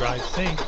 Drive safe.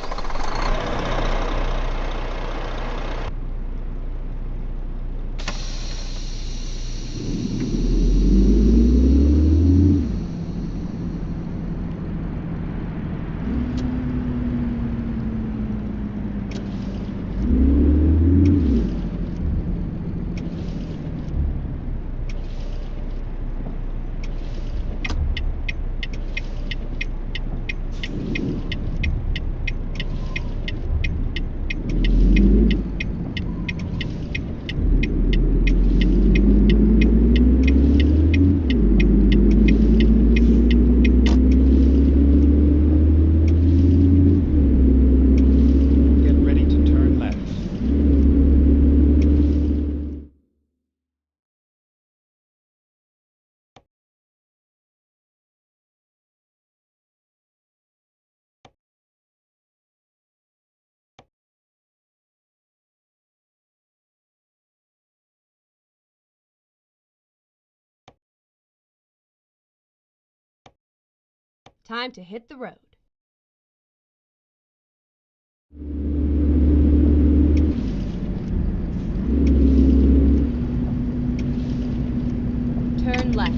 Time to hit the road. Turn left.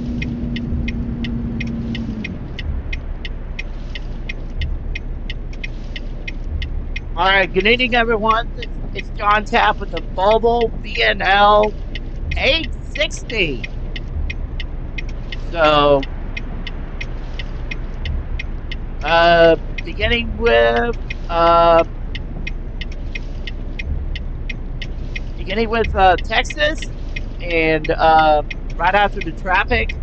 All right, good evening, everyone. It's John Tapp with the Volvo VNL-860. So, beginning with Texas, and right after the traffic.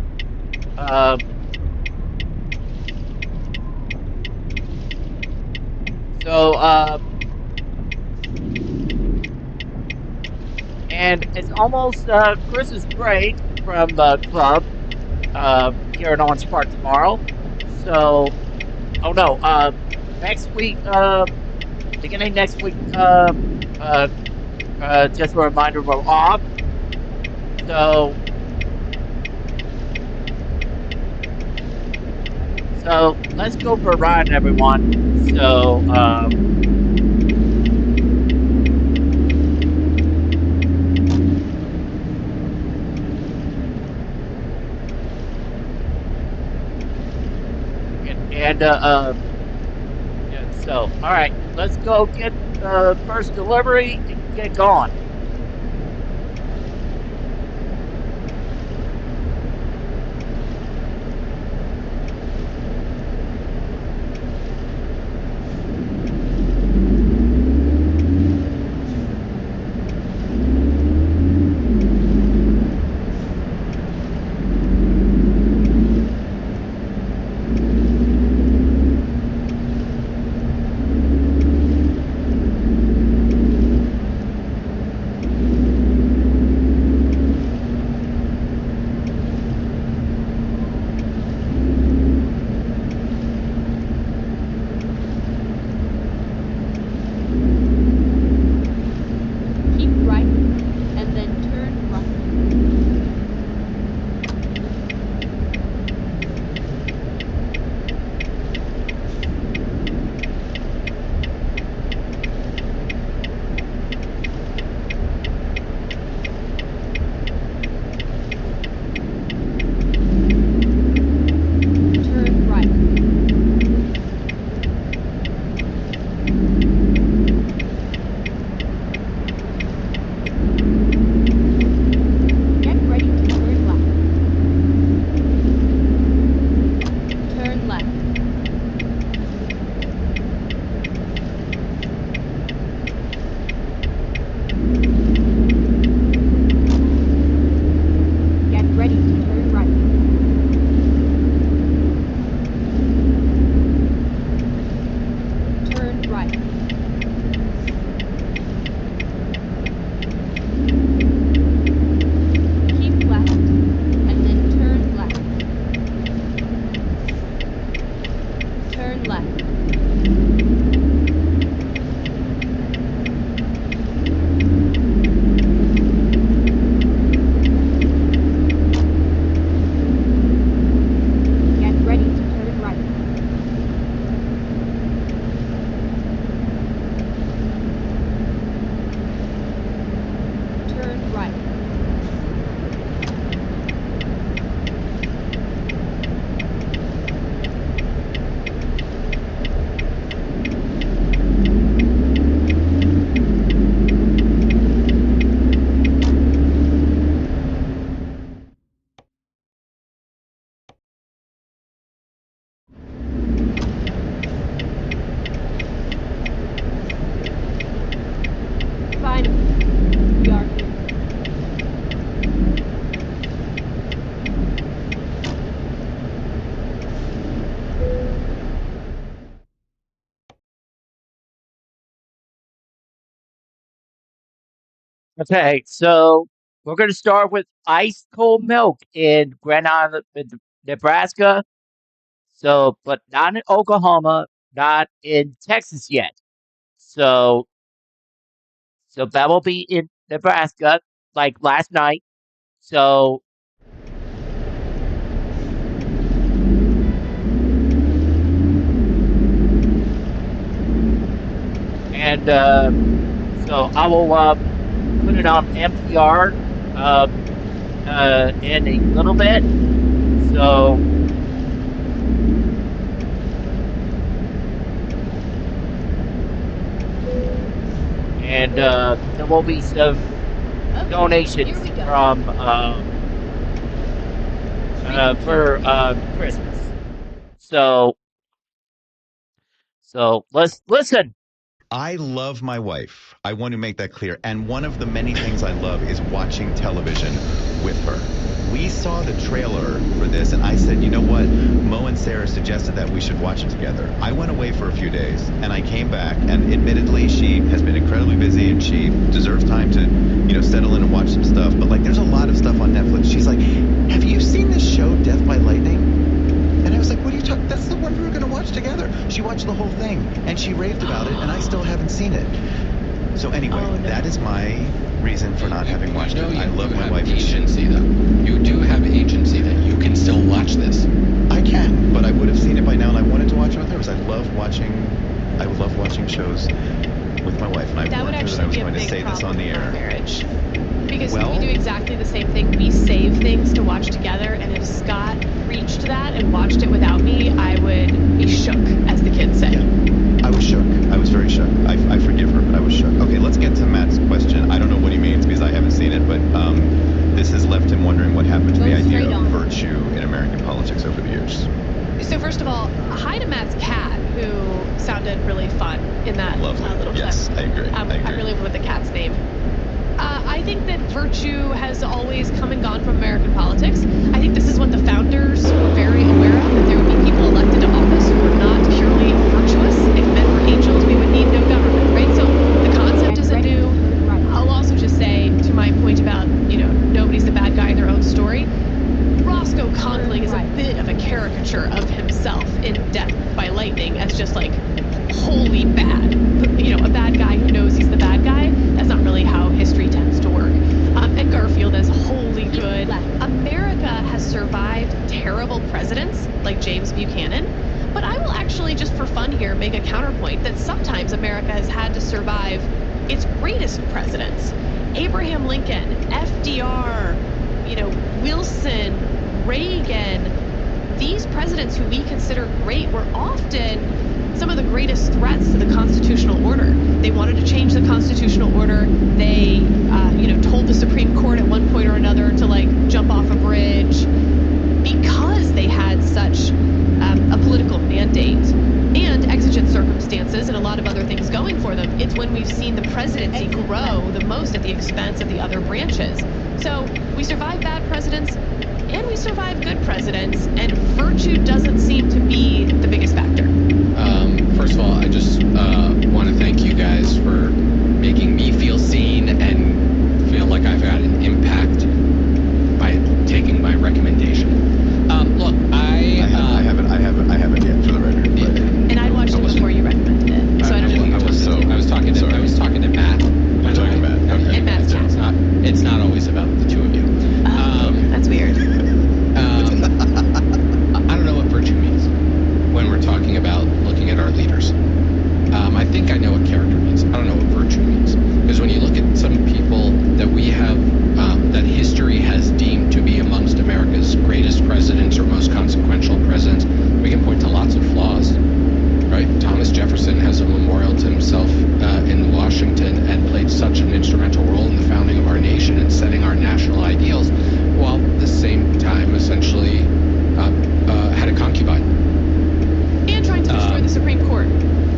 And it's almost Christmas break from the club here in Orange Park tomorrow. So, oh no, next week, beginning next week, just a reminder, we're off. So let's go for a ride, everyone. So, yeah, so, all right, let's go get the first delivery and get going. Okay, so we're going to start with ice cold milk in Grand Island, Nebraska. So, but not in Oklahoma, not in Texas yet. So, so that will be in Nebraska, like last night. So, and so I will put it on NPR in a little bit. So, and there will be some donations from for Christmas. So, so let's listen. I love my wife. I want to make that clear. And one of the many things I love is watching television with her. We saw the trailer for this, and I said, you know what? Mo and Sarah suggested that we should watch it together. I went away for a few days, and I came back, and admittedly, she has been incredibly busy, and she deserves time to, settle in and watch some stuff. But, there's a lot of stuff on Netflix. She's like, have you seen this show, Death by Lightning? And I was like, what are you talking? That's the one we were going to watch together. She watched the whole thing, and she raved about it, and I still haven't seen it. So anyway, that is my reason for not having watched it. I love my wife. Agency, though. You do have agency that you can still watch this. I can, but I would have seen it by now, and I wanted to watch it with her because I love watching shows with my wife, and I warned her that I was going to say this on the air. Marriage. Because we do exactly the same thing. We save things to watch together, and if Scott reached that and watched it without me, I would be shook, as the kids say. Yeah, I was shook. I was very shook. I forgive her, but I was shook. Okay, let's get to Matt's question. I don't know what he means because I haven't seen it, but this has left him wondering what happened to the idea of virtue in American politics over the years. So first of all, hi to Matt's cat, who sounded really fun in that little clip. Yes, I agree. I really went with the cat's name. I think that virtue has always come and gone from American politics. I think this is what the founders were very aware of, that there would be people elected to office who were not purely virtuous. If men were angels, we would need no government, right? So the concept isn't new. I'll also just say, to my point about, nobody's the bad guy in their own story, Roscoe Conkling is a bit of a caricature of himself in Death by Lightning as just wholly bad. A bad guy who knows he's the bad guy. That's not really how history tends to work. And Garfield is wholly good. America has survived terrible presidents like James Buchanan. But I will actually, just for fun here, make a counterpoint that sometimes America has had to survive its greatest presidents. Abraham Lincoln, FDR, Wilson, Reagan. These presidents who we consider great were often some of the greatest threats to the constitutional order. They wanted to change the constitutional order. They, told the Supreme Court at one point or another to jump off a bridge because they had such a political mandate and exigent circumstances and a lot of other things going for them. It's when we've seen the presidency grow the most at the expense of the other branches. So we survive bad presidents and we survive good presidents, and virtue doesn't seem to be the biggest factor. First of all, I just want to thank you guys for making me feel seen and feel like I've had an impact by taking my recommendation. Look, I haven't yet, for the record. But, and I watched it before you recommended it, so I don't know. I was talking to Matt. I'm talking to Matt. Okay. And Matt's cat. It's not always about the two of you. That's weird. I don't know what virtue means when we're talking about looking at our leaders. I think I know what character means. I don't know what virtue means. Because when you look at some people that we have, that history has deemed to be amongst America's greatest presidents or most consequential presidents, we can point to lots of flaws, right? Thomas Jefferson has a memorial to himself in Washington and played such an instrumental role in the founding of our nation and setting our national ideals, while at the same time essentially had a concubine. And trying to destroy the Supreme Court.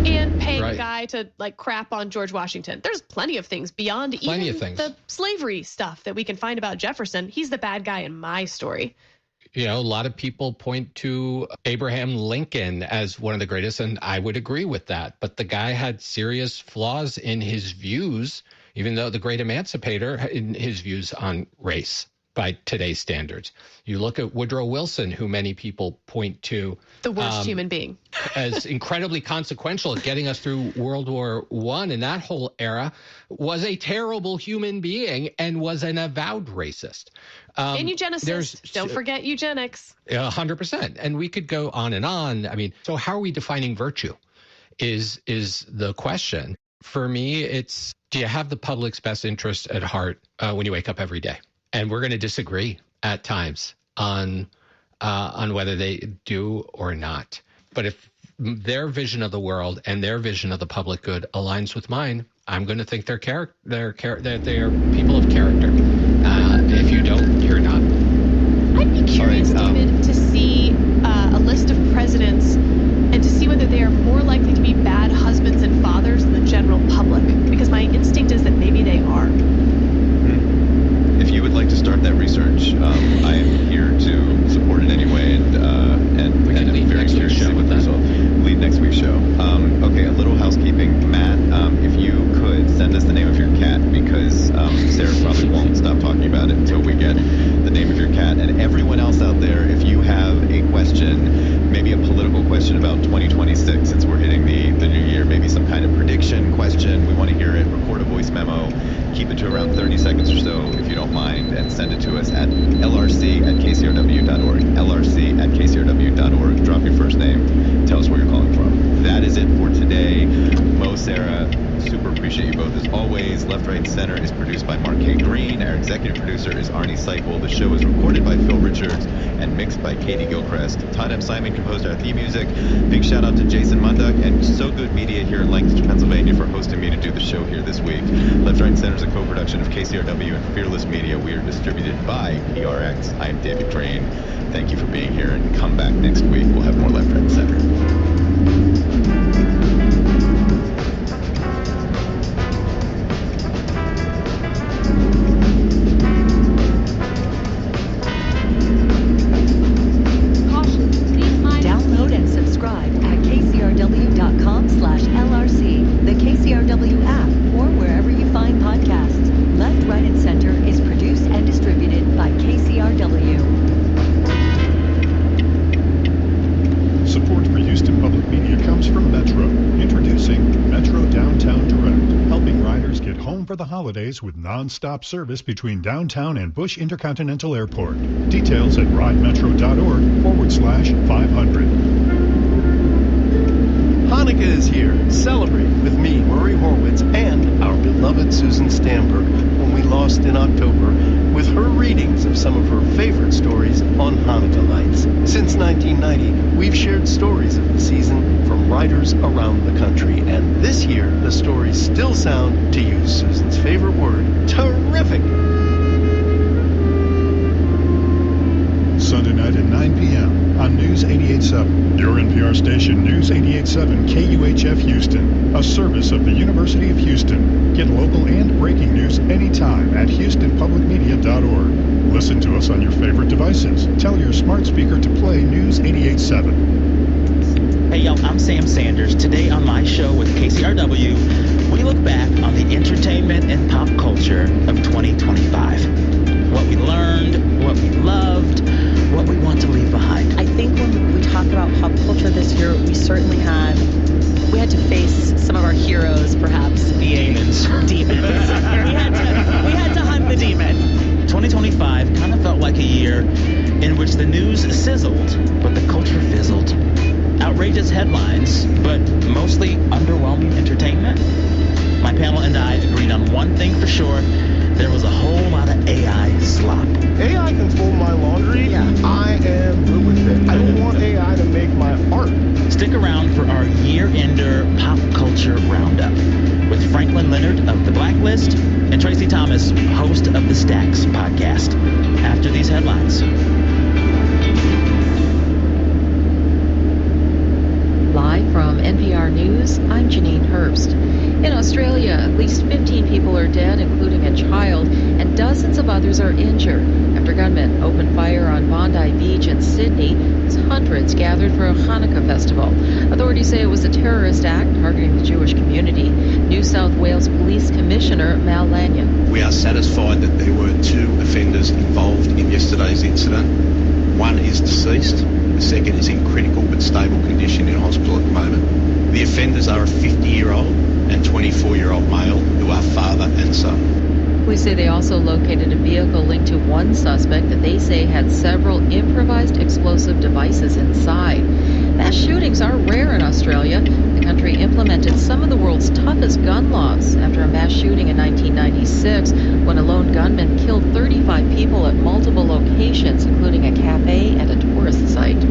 And paying a guy to crap on George Washington. There's plenty of things beyond even the slavery stuff that we can find about Jefferson. He's the bad guy in my story. A lot of people point to Abraham Lincoln as one of the greatest, and I would agree with that. But the guy had serious flaws in his views. even though the great emancipator in his views on race by today's standards. You look at Woodrow Wilson, who many people point to The worst human being. as incredibly consequential at getting us through World War I, and that whole era, was a terrible human being and was an avowed racist. And eugenicist. Don't forget eugenics. 100%. And we could go on and on. I mean, so how are we defining virtue is the question. For me, it's, do you have the public's best interest at heart when you wake up every day? And we're going to disagree at times on whether they do or not. But if their vision of the world and their vision of the public good aligns with mine, I'm going to think that they're people of character. If you don't, you're not. I'd be curious, David, to see a list of presidents and to see whether they are more likely to be bad husbands and fathers than the general public. Because my instinct is that maybe they are. If you would like to start that research, I am here to support it anyway, and We can lead very next week's curious to see show what with the that. result. Lead next week's show. Okay, a little housekeeping, Matt. If you could send us the name of your cat, because Sarah probably won't stop talking about it until we get the name of your cat. And everyone else out there, if you have a question, maybe a political question about 2026, since we're hitting the new year, maybe some kind of prediction question, we want to hear it. Record a voice memo. Keep it to around 30 seconds or so, if you don't mind, and send it to us at lrc@kcrw.org. lrc@kcrw.org. Drop your first name. Tell us where you're calling from. That is it for today. Mo, Sarah, super appreciate you both as always. Left, Right, and Center is produced by Mark K. Green. Our executive producer is Arnie Seipel. The show is recorded by Phil Richards and mixed by Katie Gilchrist. Todd M. Simon composed our theme music. Big shout out to Jason Munduck and So Good Media here in Lancaster, Pennsylvania for hosting me to do the show here this week. Left, Right, and Center is a co-production of KCRW and Fearless Media. We are distributed by PRX. I am David Crane. Thank you for being here, and come back next week. We'll have more Left, Right, and Center. Download and subscribe at kcrw.com/LRC, the KCRW app, or wherever you find podcasts. Left, Right, and Center is produced and distributed by KCRW. Support for Houston Public Media comes from Metro. Introducing Metro Downtown Direct, helping riders get home for the holidays with non-stop service between downtown and Bush Intercontinental Airport. Details at ridemetro.org/500. Hanukkah is here. Celebrate with me, Murray Horwitz, and our beloved Susan Stamberg when we lost in October with her readings of some of her favorite stories on Hanukkah lights. Since 1990, we've shared stories of the season from writers around the country, and this year the stories still sound, to use Susan's favorite word, terrific. Sunday night at 9 p.m. on News 88.7. Your NPR station, News 88.7 KUHF Houston, a service of the University of Houston. Get local and breaking news anytime at houstonpublicmedia.org. Listen to us on your favorite devices. Tell your smart speaker to play News 88.7. Hey, yo, I'm Sam Sanders. Today on my show with KCRW, we look back on the entertainment and pop culture of 2025. What we learned, what we loved, what we want to leave behind. I think when we talk about pop culture this year, we certainly had to face some of our heroes, perhaps. The demons. We had to hunt the demon. 2025 kind of felt like a year in which the news sizzled, but the culture fizzled. Outrageous headlines, but mostly underwhelming entertainment. My panel and I agreed on one thing for sure. There was a whole lot of AI slop. AI can fold my laundry. Yeah. I am good with it. I don't want AI to make my art. Stick around for our year-ender pop culture roundup with Franklin Leonard of The Blacklist and Tracy Thomas, host of the Stacks podcast. After these headlines. Live from NPR News, I'm Janine Herbst. In Australia, at least 15 people are dead, including a child, and dozens dozens of others are injured after gunmen opened fire on Bondi Beach in Sydney as hundreds gathered for a Hanukkah festival. Authorities say it was a terrorist act targeting the Jewish community. New South Wales Police Commissioner Mal Lanyon. We are satisfied that there were 2 offenders involved in yesterday's incident. One is deceased. The second is in critical but stable condition in hospital at the moment. The offenders are a 50-year-old and 24-year-old male who are father and son. Police say they also located a vehicle linked to one suspect that they say had several improvised explosive devices inside. Mass shootings are rare in Australia. The country implemented some of the world's toughest gun laws after a mass shooting in 1996 when a lone gunman killed 35 people at multiple locations, including a cafe and a tourist site.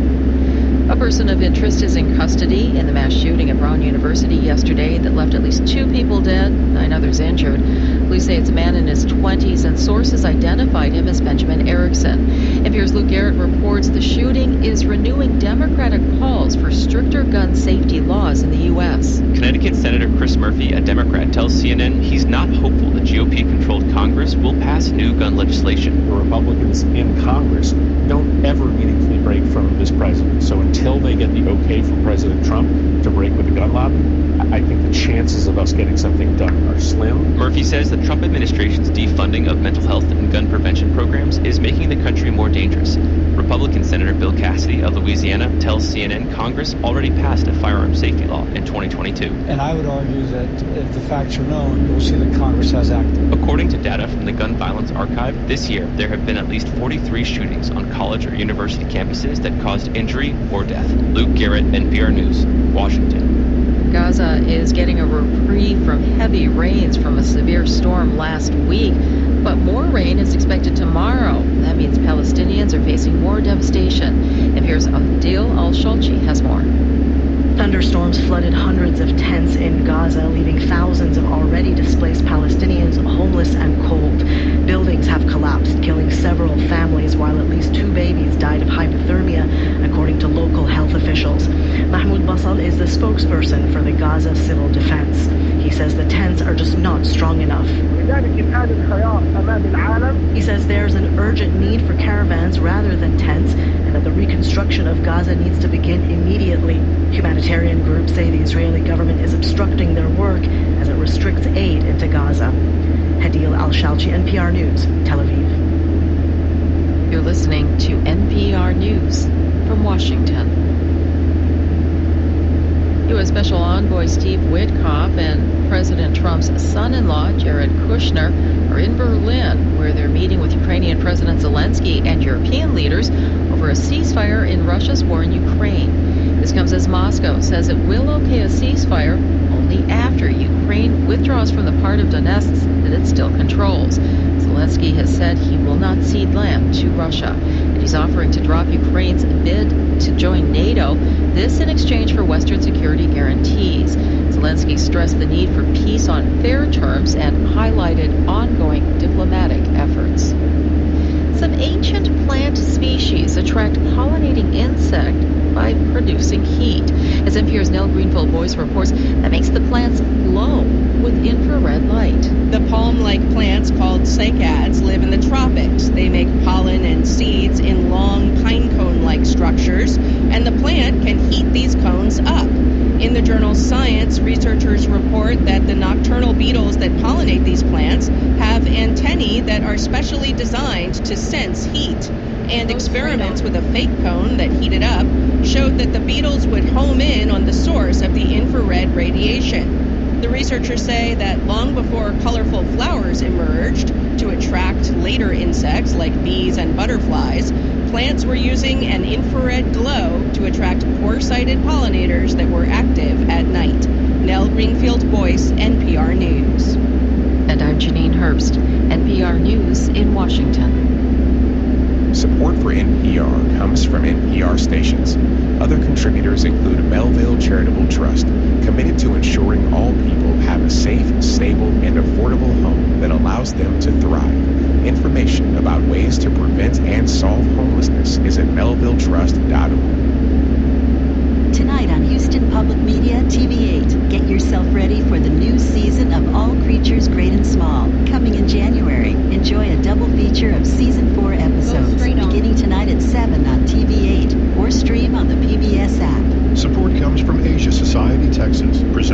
A person of interest is in custody in the mass shooting at Brown University yesterday that left at least 2 people dead, 9 others injured. Police say it's a man in his 20s, and sources identified him as Benjamin Erickson. NPR's Luke Garrett reports the shooting is renewing Democratic calls for stricter gun safety laws in the U.S. Connecticut Senator Chris Murphy, a Democrat, tells CNN he's not hopeful the GOP-controlled Congress will pass new gun legislation. The Republicans in Congress don't ever meaningfully break from this president. So until they get the okay from President Trump to break with the gun lobby, I think the chances of us getting something done are slim. Murphy says the Trump administration's defunding of mental health and gun prevention programs is making the country more dangerous. Republican Senator Bill Cassidy of Louisiana tells CNN Congress already passed a firearms safety law in 2022. And I would argue that if the facts are known, you'll see that Congress has acted. According to data from the Gun Violence Archive, this year there have been at least 43 shootings on college or university campuses that caused injury or death. Luke Garrett, NPR News, Washington. Gaza is getting a reprieve from heavy rains from a severe storm last week, but more rain is expected tomorrow. That means Palestinians are facing more devastation. And here's Adil Al-Shalchi has more. Thunderstorms flooded hundreds of tents in Gaza, leaving thousands of already displaced Palestinians homeless and cold. Buildings have collapsed, killing several families, while at least 2 babies died of hypothermia, according to local health officials. Mahmoud Basal is the spokesperson for the Gaza Civil Defense. He says the tents are just not strong enough. He says there's an urgent need for caravans rather than tents, and that the reconstruction of Gaza needs to begin immediately. Humanitarian groups say the Israeli government is obstructing their work as it restricts aid into Gaza. Hadil Al-Shalchi, NPR News, Tel Aviv. You're listening to NPR News from Washington. U.S. Special Envoy Steve Witkoff and President Trump's son-in-law, Jared Kushner, are in Berlin, where they're meeting with Ukrainian President Zelensky and European leaders over a ceasefire in Russia's war in Ukraine. This comes as Moscow says it will okay a ceasefire only after Ukraine withdraws from the part of Donetsk that it still controls. Zelensky has said he will not cede land to Russia, and he's offering to drop Ukraine's bid to join NATO, this in exchange for Western security guarantees. Zelensky stressed the need for peace on fair terms and highlighted ongoing diplomatic efforts. Some ancient plant species attract pollinating insects by producing heat. As NPR's Nell Greenfield Voice reports, that makes the plants glow with infrared light. The palm-like plants called cycads live in the tropics. They make pollen and seeds in long pine cone-like structures, and the plant can heat these cones up. In the journal Science, researchers report that the nocturnal beetles that pollinate these plants have antennae that are specially designed to sense heat. And experiments with a fake cone that heated up showed that the beetles would home in on the source of the infrared radiation. The researchers say that long before colorful flowers emerged to attract later insects like bees and butterflies, plants were using an infrared glow to attract poor-sighted pollinators that were active at night. Nell Greenfield Voice, NPR News. And I'm Janine Herbst, NPR News in Washington. Support for NPR comes from NPR stations. Other contributors include Melville Charitable Trust, committed to ensuring all people have a safe, stable, and affordable home that allows them to thrive. Information about ways to prevent and solve homelessness is at melvilletrust.org. Tonight on Houston Public Media TV 8, get yourself ready for the new season of All Creatures Great and Small. Coming in January, enjoy a double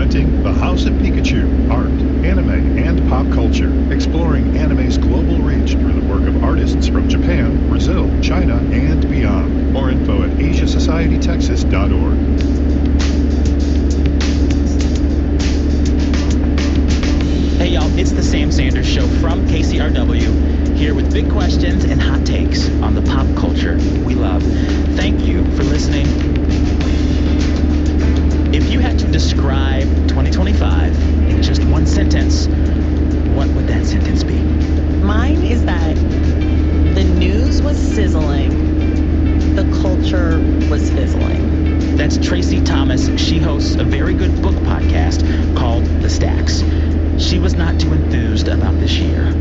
presenting The House of Pikachu, art, anime, and pop culture, exploring anime's global reach through the work of artists from Japan, Brazil, China, and beyond. More info at asiasocietytexas.org. Hey y'all, it's the Sam Sanders Show from KCRW, here with big questions and hot takes on the pop culture we love. Thank you for listening. If you had to describe 2025 in just one sentence, what would that sentence be? Mine is that the news was sizzling, the culture was fizzling. That's Tracy Thomas. She hosts a very good book podcast called The Stacks. She was not too enthused about this year.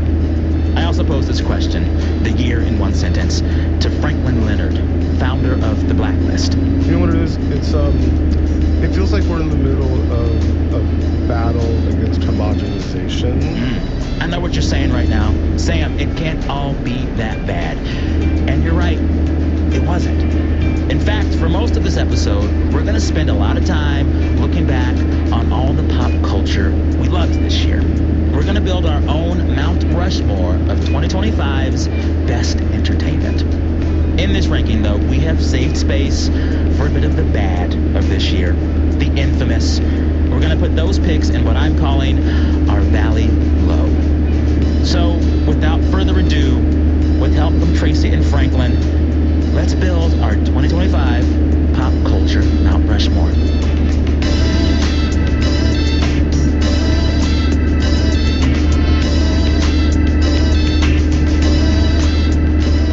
I also posed this question, the year in one sentence, to Franklin Leonard, founder of The Blacklist. You know what it is? It feels like we're in the middle of a battle against homogenization. I know what you're saying right now. Sam, it can't all be that bad. And you're right, it wasn't. In fact, for most of this episode, we're going to spend a lot of time looking back on all the pop culture we loved this year. We're going to build our own Mount Rushmore of 2025's best entertainment. In this ranking, though, we have saved space for a bit of the bad of this year, the infamous. We're going to put those picks in what I'm calling our Valley Low. So, without further ado, with help from Tracy and Franklin, let's build our 2025 pop culture Mount Rushmore.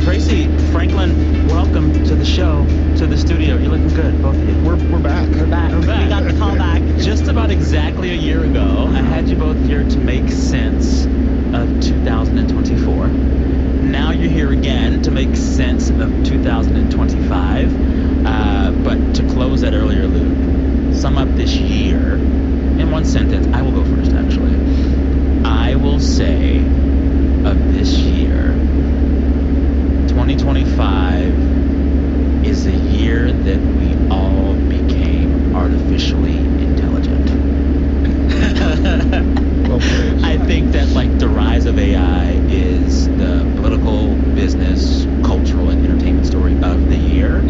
Tracy, Franklin, welcome to the show, to the studio. You're looking good, both of you. We're back. We're back. We got the call back. Just about exactly a year ago, I had you both here to make sense of 2024. Now you're here again to make sense of 2025. But to close that earlier loop, sum up this year in one sentence. I will go first, actually. I will say of this year, 2025 is a year that we all became artificially intelligent. I think that like the rise of AI is the political, business, cultural, and entertainment story of the year.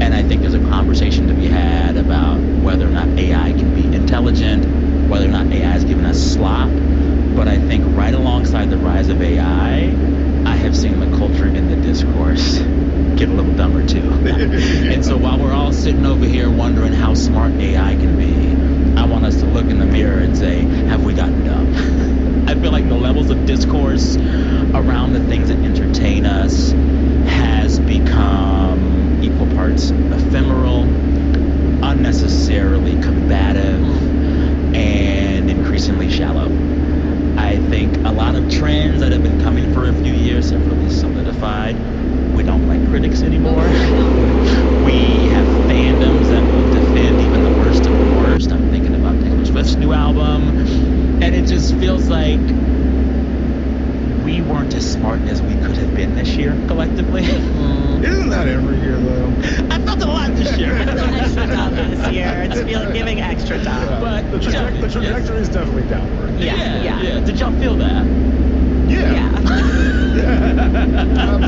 And I think there's a conversation to be had about whether or not AI can be intelligent, whether or not AI is giving us slop. But I think right alongside the rise of AI, I have seen the culture and the discourse get a little dumber too. And so while we're all sitting over here wondering how smart AI can be, I want us to look in the mirror and say, have we gotten dumb? I feel like the levels of discourse around the things that entertain us has become equal parts ephemeral, unnecessarily combative, and increasingly shallow. I think a lot of trends that have been coming for a few years have really solidified. We don't like critics anymore. We have fandoms that will defend even the worst of the worst. I'm thinking about Taylor Swift's new album. And it just feels like we weren't as smart as we could have been this year, collectively. Isn't that every year, though? I felt a lot this year. Extra tough this year. It's giving extra tough. Yeah. But the trajectory is definitely downward. Yeah. Did y'all feel that? Yeah.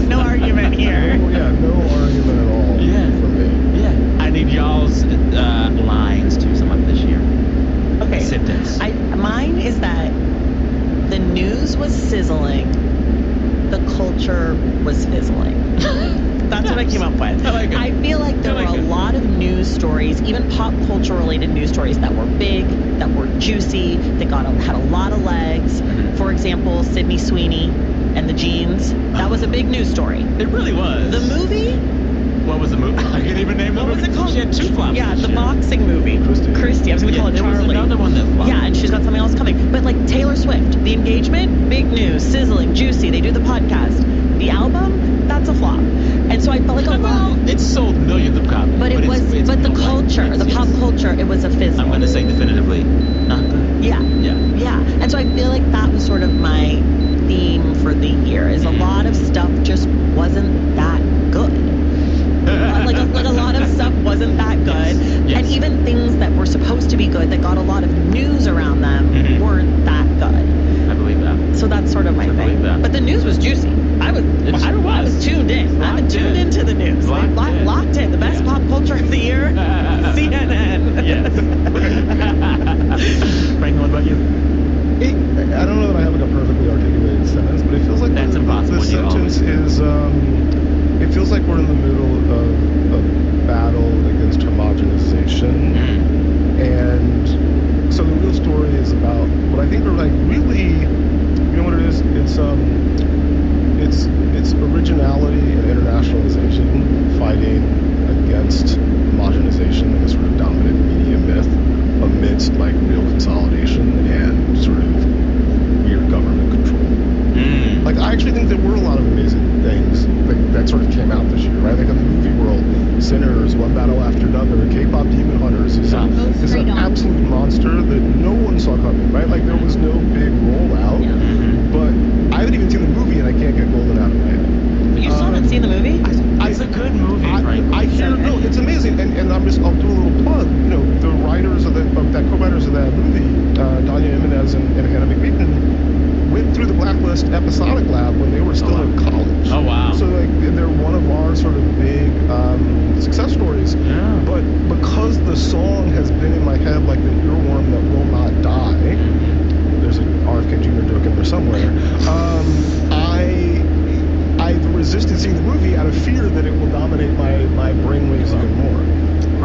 No argument here. No argument at all for me. Yeah. I need y'all's lines to sum up this year. Okay. Sentence. Mine is that the news was sizzling, the culture was fizzling. That's what I came up with. I feel like there were a lot of news stories, even pop culture related news stories that were big, that were juicy, that had a lot of legs. For example, Sydney Sweeney and the Jeans. That was a big news story. It really was. The movie? What was the movie? I can't even name the movie. What was it called? She had two flops. Yeah, the boxing movie. Christy. I was going to call it Charlie. There was another one that flopped. Yeah, and she's got something else coming. But like Taylor Swift, the engagement, big news, sizzling, juicy. They do the podcast. The album, that's a flop. And so I felt like it sold millions of copies. But the culture, the pop culture, it was a fizzle. I'm going to say definitively, not good. Yeah. And so I feel like that was sort of my theme for the year. Is a lot of stuff just wasn't that good. like a lot of stuff wasn't that good. Yes. And even things that were supposed to to be good, that got a lot of news around them, weren't that good. I believe that. So that's sort of my thing. believe that. But the news was juicy. I was tuned in. I've been tuned into the news. Locked in. The best pop culture of the year, CNN. Yes. Frank, what about you? I don't know that I have like a perfectly articulated sentence, but it feels like That's impossible. the sentence is, it feels like we're in the middle of a battle against homogenization. And so the real story is about what I think are like really, you know what it is? It's originality and internationalization fighting against homogenization and a sort of dominant media myth amidst like real consolidation and sort of weird government control. Like I actually think there were a lot of amazing things that sort of came out this year, right? Like in the movie world, Sinners, One Battle After Another, K-pop Demon Hunters is an absolute monster that no one saw coming, right? Like there was no big rollout, but I haven't even seen the movie and I can't get Golden out of my head. You still haven't seen the movie? It's a good movie, Frank. I hear, no, it's amazing, and I'll do a little plug. You know, the writers co-writers of that movie, Danya Jimenez and Hannah McBeaton, went through the Blacklist episodic lab when they were still in college. Oh, wow. So like they're one of our sort of big success stories. Yeah. But because the song has been in my head like an earworm that will not die, there's an RFK Jr. joke in there somewhere. I've resisted seeing the movie out of fear that it will dominate my brainwaves even more.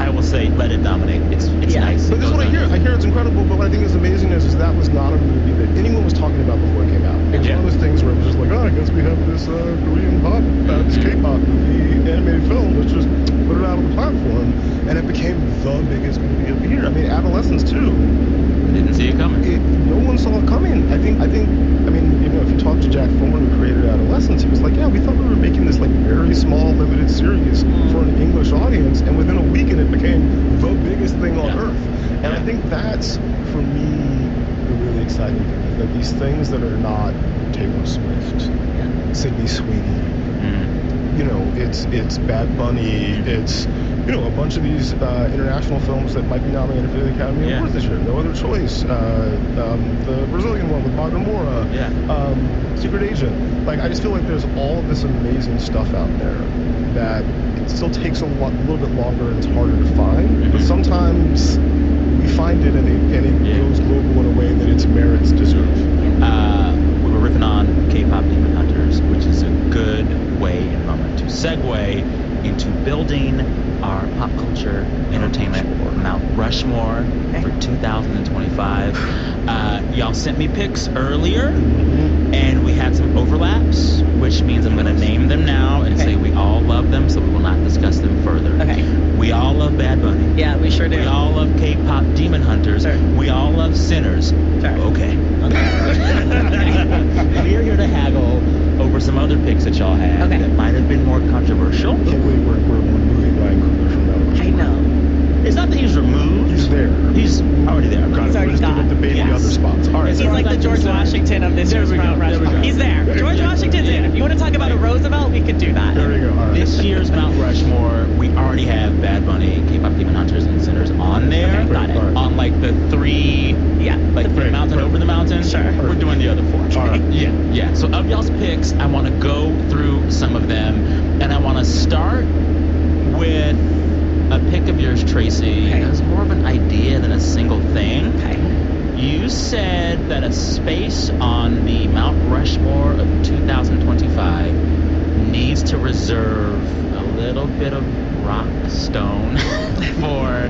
I will say, let it dominate. It's nice. But this is what I hear. I hear it's incredible, but what I think is amazing is that was not a movie that anyone was talking about before it came out. It was one of those things where it was just like, oh, I guess we have this Korean pop, this K-pop movie, animated film, let's just put it out on the platform. And it became the biggest movie of the year. I mean, Adolescence too. Didn't see it coming. No one saw it coming. I mean, you know, if you talk to Jack Thorne, who created Adolescence, he was like, yeah, we thought we were making this like very small, limited series for an English audience, and within a weekend it became the biggest thing on earth. And I think that's, for me, the really exciting thing. Like these things that are not Taylor Swift, Sydney Sweeney, you know, it's Bad Bunny, it's, you know, a bunch of these international films that might be nominated for the Academy Awards this year. No Other Choice, the Brazilian one with Wagner Moura, Secret Agent. Like, I just feel like there's all of this amazing stuff out there that it still takes a little bit longer and it's harder to find. But sometimes we find it and it goes global in a way that its merits deserve. We were riffing on K-pop Demon Hunters, which is a good way and moment to segue into building our pop culture entertainment Mount Rushmore for 2025. Y'all sent me pics earlier, and we had some overlaps, which means I'm going to name them now and say we all love them, so we will not discuss them further. We all love Bad Bunny. Yeah, we sure do. We all love K-pop Demon Hunters. We all love Sinners. Okay. We are here to haggle over some other picks that y'all had that might have been more controversial. Can't believe we're removing Ryan Coogler from Mount Rushmore. I know. It's not that he's removed. He's there. He's already there. He's already got. The baby other spots. All right. He's like the George Washington of this year's Mount Rushmore. He's there. George Washington's in. If you want to talk about a Roosevelt, we could do that. There we go. All right. This year's Mount Rushmore, we already have Bad Bunny, K-pop Demon Hunters, and Sinners on there. Got it. On like the three, like the mountain over the mountain. Sure. We're doing the other four. All right. Yeah. So of y'all's picks, I want to go through some of them, and I want to start with a pick of yours, Tracy. It was more of an idea than a single thing. You said that a space on the Mount Rushmore of 2025 needs to reserve a little bit of rock stone for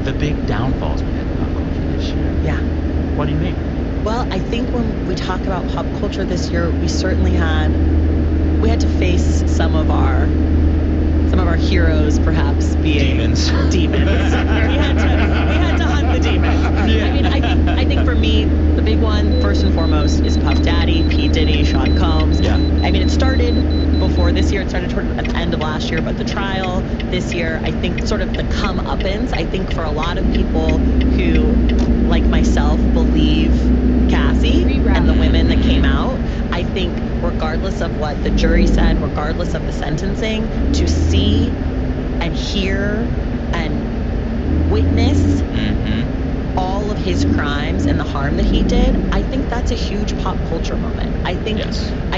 the big downfalls we had in pop culture this year. Yeah. What do you mean? Well, I think when we talk about pop culture this year, we certainly had to face some of our heroes perhaps being demons. we had to hunt the demon. I mean, I think for me, the big one, first and foremost, is Puff Daddy, P. Diddy, Sean Combs. I mean, it started before this year. It started at the end of last year, but the trial this year, I think sort of the comeuppance, I think for a lot of people who, like myself, believe Cassie and the women that came out, I think regardless of what the jury said, regardless of the sentencing, to see and hear and witness all of his crimes and the harm that he did, I think that's a huge pop culture moment. I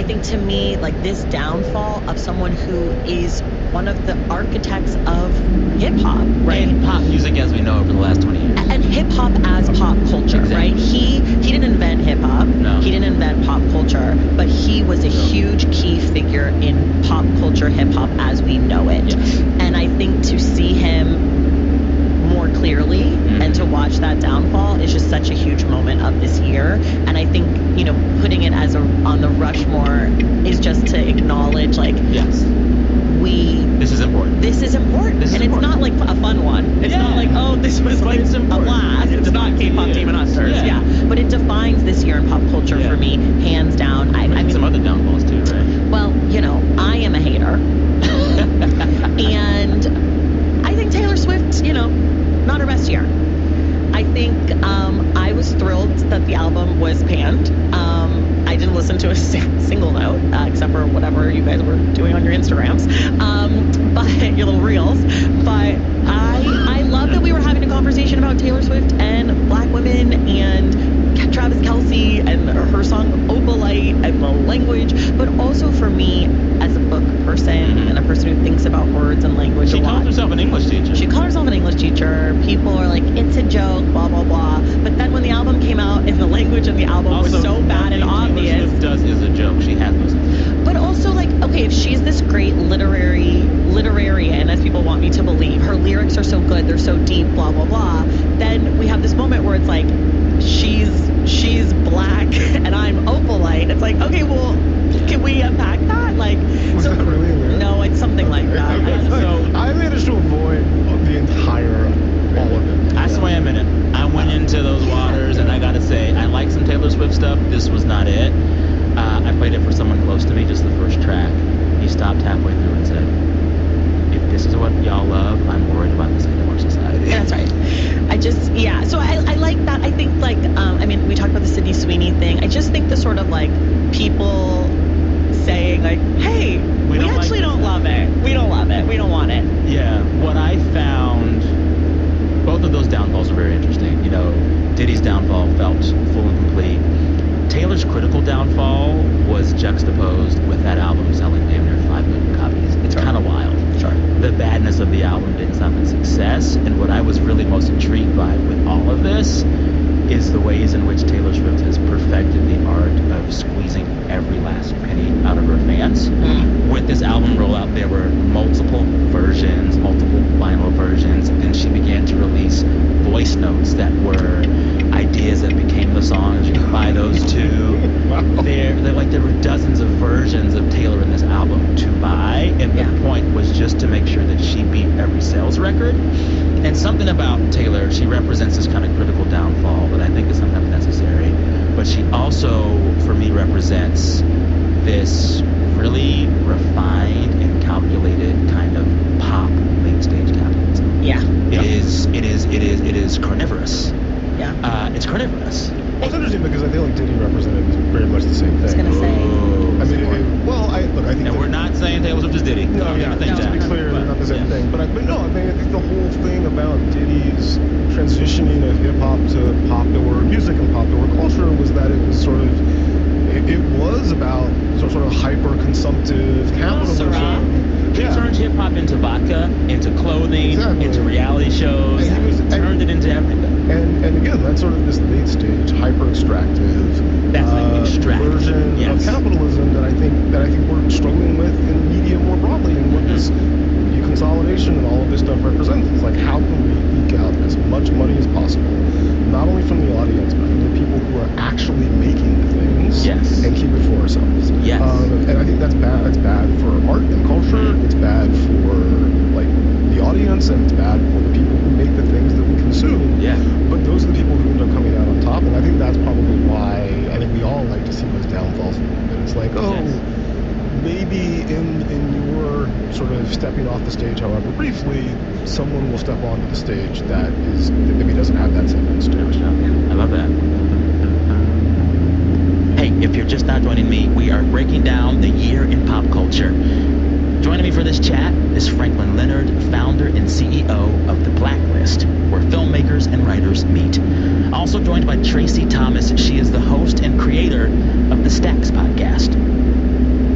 think to me, like, this downfall of someone who is one of the architects of hip hop, right? And pop music as we know over the last 20 years. And hip hop as pop culture, right? He didn't invent hip hop. No. He didn't invent pop culture, but he was a huge key figure in pop culture hip hop as we know it. Yes. And I think to see him more clearly and to watch that downfall is just such a huge moment of this year. And I think, you know, putting it as on the Rushmore is just to acknowledge, like, yes, this is important. This is important. And it's not like a fun one. It's not like, oh, this was like a blast. It's not K-pop Demon Hunters. Yeah. But it defines this year in pop culture for me, hands down. I mean, some other downfalls too, right? Well, you know, I am a hater. And I think Taylor Swift, you know, not her best year. I think I was thrilled that the album was panned. I didn't listen to a single note, except for whatever you guys were doing on your Instagrams, but your little reels. But I love that we were having a conversation about Taylor Swift and black women and Travis Kelce and her song Opalite and the language, but also for me as a book person and a person who thinks about words and language a lot. She calls herself an English teacher. She calls herself an English teacher. People are like, it's a joke, blah, blah, blah. But then when the album came out and the language of the album was so bad and obvious. Taylor Swift does is a joke. She has no sense. But also, like, okay, if she's this great literarian, as people want me to believe, her lyrics are so good, they're so deep, blah, blah, blah, then we have this moment where it's like, she's black and I'm opalite. It's like, okay, well, can we unpack that? Like, was that really weird? No, it's something like that. So I managed to avoid the entire all of it. I swam in it. I went into those waters, and I gotta say, I like some Taylor Swift stuff. This was not it. I played it for someone close to me, just the first track. He stopped halfway through and said, "If this is what y'all love, I'm worried about the state of our society." Yeah, that's right. So I like that. I think, like, I mean, we talked about the Sydney Sweeney thing. I just think the sort of, like, people saying, like, hey, we actually don't love it. We don't love it. We don't want it. Yeah. What I found, both of those downfalls are very interesting. You know, Diddy's downfall felt full and complete. Taylor's critical downfall was juxtaposed with that album selling damn near 5 million copies. It's kind of wild. Sure. The badness of the album didn't stop its success, and what I was really most intrigued by with all of this is the ways in which Taylor Swift has perfected the art of squeezing every last penny out of her fans. With this album rollout, there were multiple versions, multiple vinyl versions, and then she began to release voice notes that were ideas that became the songs. You can buy those too. There were dozens of versions of Taylor in this album to buy, and the point was just to make sure that she beat every sales record. And something about Taylor, she represents this kind of critical downfall that I think is sometimes necessary, but she also, for me, represents this really refined and calculated kind of pop late stage capitalism. Yeah. It is carnivorous. Yeah. It's carnivorous. Well, it's interesting because I feel like Diddy represented very much the same thing. I was gonna say. I mean, I think. And we're not saying Taylor Swift is Diddy. No, yeah. To be clear, they're not the same thing. But no, I mean, I think the whole thing about Diddy's transitioning of hip hop to popular music and popular culture was that it was sort of. It was about sort of hyper-consumptive capitalism. He turned hip hop into vodka, into clothing, into reality shows. And turned it into everything. And again, that's sort of this late stage, hyper-extractive version of capitalism that I think we're struggling with in media more broadly, and what this media consolidation and all of this stuff represents. It's like, how can we eke out as much money as possible, not only from the audience, but from the people who are actually making the things, and keep it for ourselves. Yes. And I think that's bad. That's bad for art and culture. It's bad for like the audience, and it's bad for the people who make the things that we consume. Yeah. But those are the people who end up coming out on top, and I think that's probably why I think we all like to see those downfalls. And it's like, maybe in your sort of stepping off the stage, however briefly, someone will step onto the stage that maybe doesn't have that same stage. I love that. Hey, if you're just now joining me, we are breaking down the year in pop culture. Joining me for this chat is Franklin Leonard, founder and CEO of The Blacklist, where filmmakers and writers meet. Also joined by Tracy Thomas. She is the host and creator of the Stacks podcast.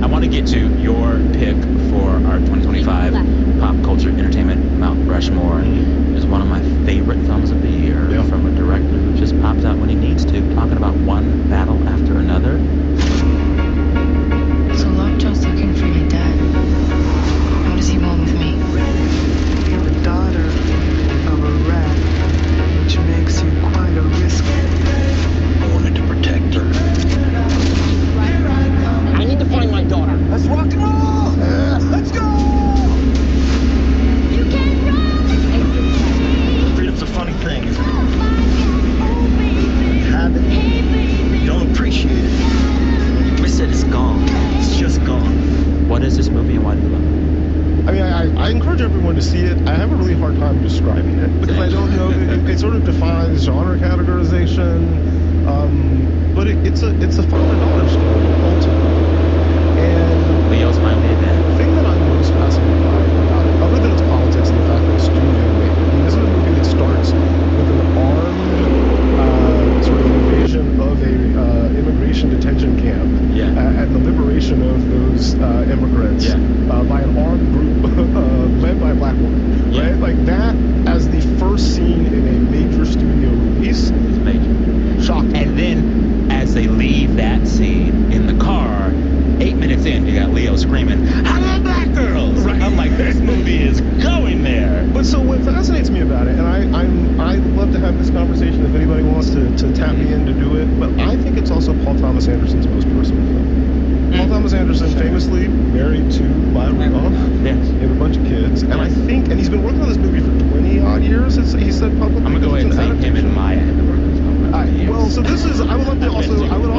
I want to get to your pick for our 2025 Pop Culture Entertainment Mount Rushmore. It is one of my favorite films of the year from a director who just pops out when he needs to, talking about one battle after another. So Lovejoy's looking for my dad. What does he want with me? You're the daughter of a rat, which makes you quite a risk. I wanted to protect her. I need to find my daughter. Let's rock and roll! Let's go! You can run! Freedom's a funny thing, isn't it? You have it, you don't appreciate it. When you miss it, it's gone. It's just gone. What is this movie and why do you love it? I mean, I encourage everyone to see it. I have a really hard time describing it because I don't know. It sort of defies genre categorization, but it's a father-daughter story ultimately. And Leo's finally a dad. The thing that I'm most fascinated by about it, other than its politics and the fact that it's studio made, I mean, this is a movie that starts with an armed sort of invasion of a immigration detention camp and the liberation of those immigrants by an armed group led by a black woman. Right? Like that as the first scene in a major studio release. It's major. Shocked. And then as they leave that scene in the car, 8 minutes in, you got Leo screaming, "Hello, black girls!" Right. I'm like, this movie is going there. But so what fascinates me about it, and I'd love to have this conversation if anybody wants to tap me in to do it, but I think it's also Paul Thomas Anderson's most personal film. Paul Thomas Anderson famously married to Maya Rudolph. Yes. He had a bunch of kids, and I think, and he's been working on this movie for 20 odd years. He said publicly. I'm gonna go ahead and say him and Maya had been working on this film. Well, so this is. I would love to also. I would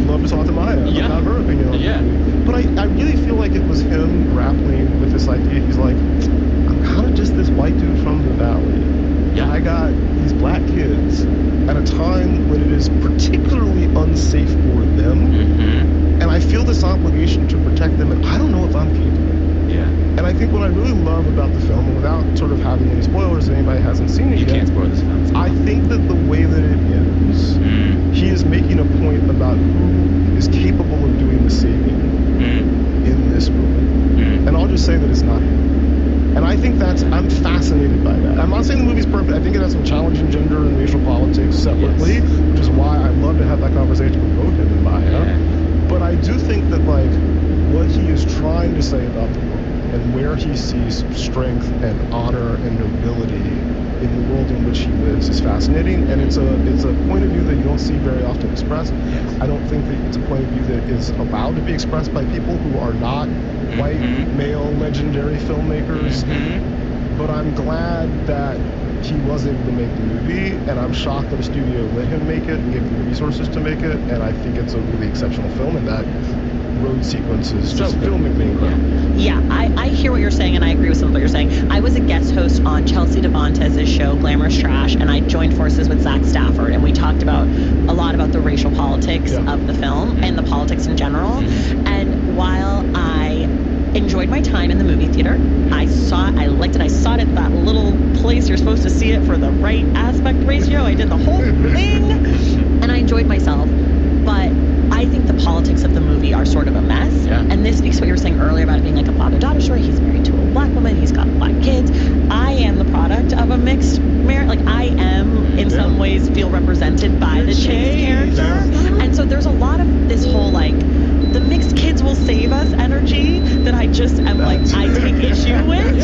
love to talk to Maya about her opinion on the movie. But I really feel like it was him grappling with this idea. He's like, I'm kind of just this white dude from the valley. Yeah. I got these black kids at a time when it is particularly unsafe for them, and I feel this obligation to protect them, and I don't know if I'm capable. Yeah. And I think what I really love about the film, and without sort of having any spoilers, if anybody hasn't seen it yet, you can't spoil this film. I think that the way that it ends, he is making a point about who is capable of doing the saving in this movie. And I'll just say that it's not him. And I think I'm fascinated by that. I'm not saying the movie's perfect. I think it has some challenging gender and racial politics separately, which is why I love to have that conversation with both him and Maya. But I do think that, like, what he is trying to say about the world and where he sees strength and honor and nobility in the world in which he lives is fascinating, and it's a point of view that you don't see very often expressed. I don't think that it's a point of view that is allowed to be expressed by people who are not white, male, legendary filmmakers. But I'm glad that he was able to make the movie, and I'm shocked that a studio let him make it and gave him the resources to make it, and I think it's a really exceptional film, and that road sequence is just filmically incredible. Yeah, I hear what you're saying, and I agree with some of what you're saying. I was a guest host on Chelsea Devantez's show, Glamorous Trash, and I joined forces with Zach Stafford, and we talked a lot about the racial politics of the film and the politics in general. And while I enjoyed my time in the movie theater, I liked it. I saw it at that little place you're supposed to see it for the right aspect ratio. I did the whole thing, and I enjoyed myself. But I think the politics of the movie are sort of a mess. And this speaks to what you were saying earlier about it being like a father-daughter story. He's married to a black woman. He's got black kids. I am the product of a mixed marriage. Like, I am, in some ways, feel represented by the Chase character. And so there's a lot of this whole, like, the mixed kids will save us energy that I just am like, I take issue with.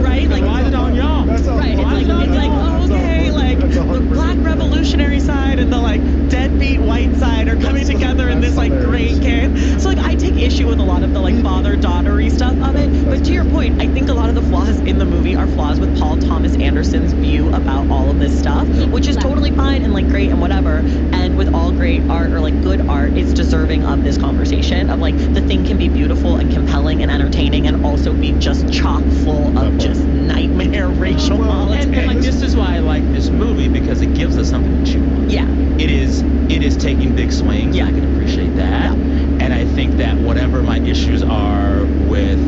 Right? Like, why is it on y'all? Right. It's like, oh, okay, like, the black revolutionary side and the, like, deadbeat white side are coming together in this, like, great game. So, like, I take issue with a lot of the, like, father-daughtery stuff of it. But to your point, I think a lot of the flaws in the movie are flaws with Paul Thomas Anderson's view about all of this stuff, which is totally fine and, like, great and whatever. And with all great art or, like, good art, it's deserving of this conversation of, like, the thing can be beautiful and compelling and entertaining and also be just chock full of just nightmare racial politics. And like, this is why I like this movie, because it gives us something to chew on. Yeah. It is taking big swings. Yeah. I can appreciate that. Yeah. And I think that whatever my issues are with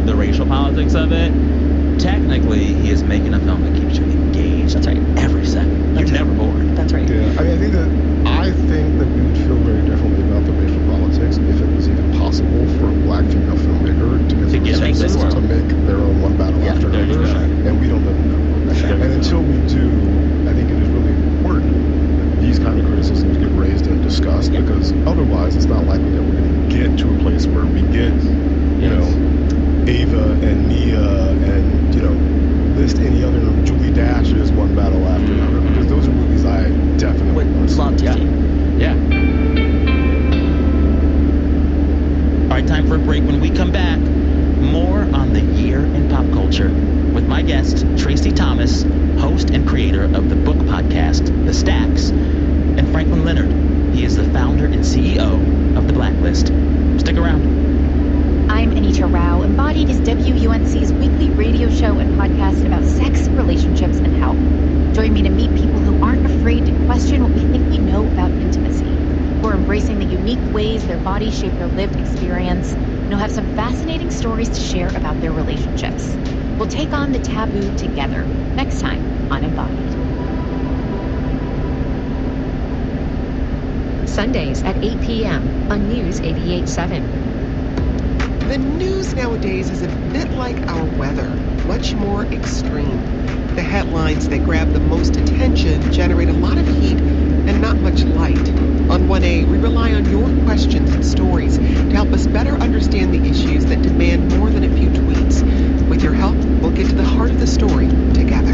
the racial politics of it, technically he is making a film that keeps you engaged. That's right. Every second. You're never bored. That's right. Yeah, I think that we would feel very differently about the racial politics if it was even possible for a black female filmmaker to get the resources to make their own one battle after another, and we don't live in that world. And until we do, I think it is really important that these kind of criticisms get raised and discussed, because otherwise it's not likely that we're going to get to a place where we get, you know, Ava and Mia and, you know, list any other Julie Dash's one battle after another, because those are movies I definitely would love to see. Yeah. All right, time for a break. When we come back, more on the year in pop culture with my guest, Tracy Thomas, host and creator of the book podcast, The Stacks, and Franklin Leonard. He is the founder and CEO of The Blacklist. Stick around. I'm Anita Rao, embodied as WUNC's weekly radio show and podcast about sex, relationships, and health. Join me to meet people who aren't afraid to question what we think we know about intimacy, who are embracing the unique ways their bodies shape their lived experience, and who have some fascinating stories to share about their relationships. We'll take on the taboo together, next time on Embodied. Sundays at 8 p.m. on News 88.7. The news nowadays is a bit like our weather, much more extreme. The headlines that grab the most attention generate a lot of heat and not much light. On 1A, we rely on your questions and stories to help us better understand the issues that demand more than a few tweets. With your help, we'll get to the heart of the story together.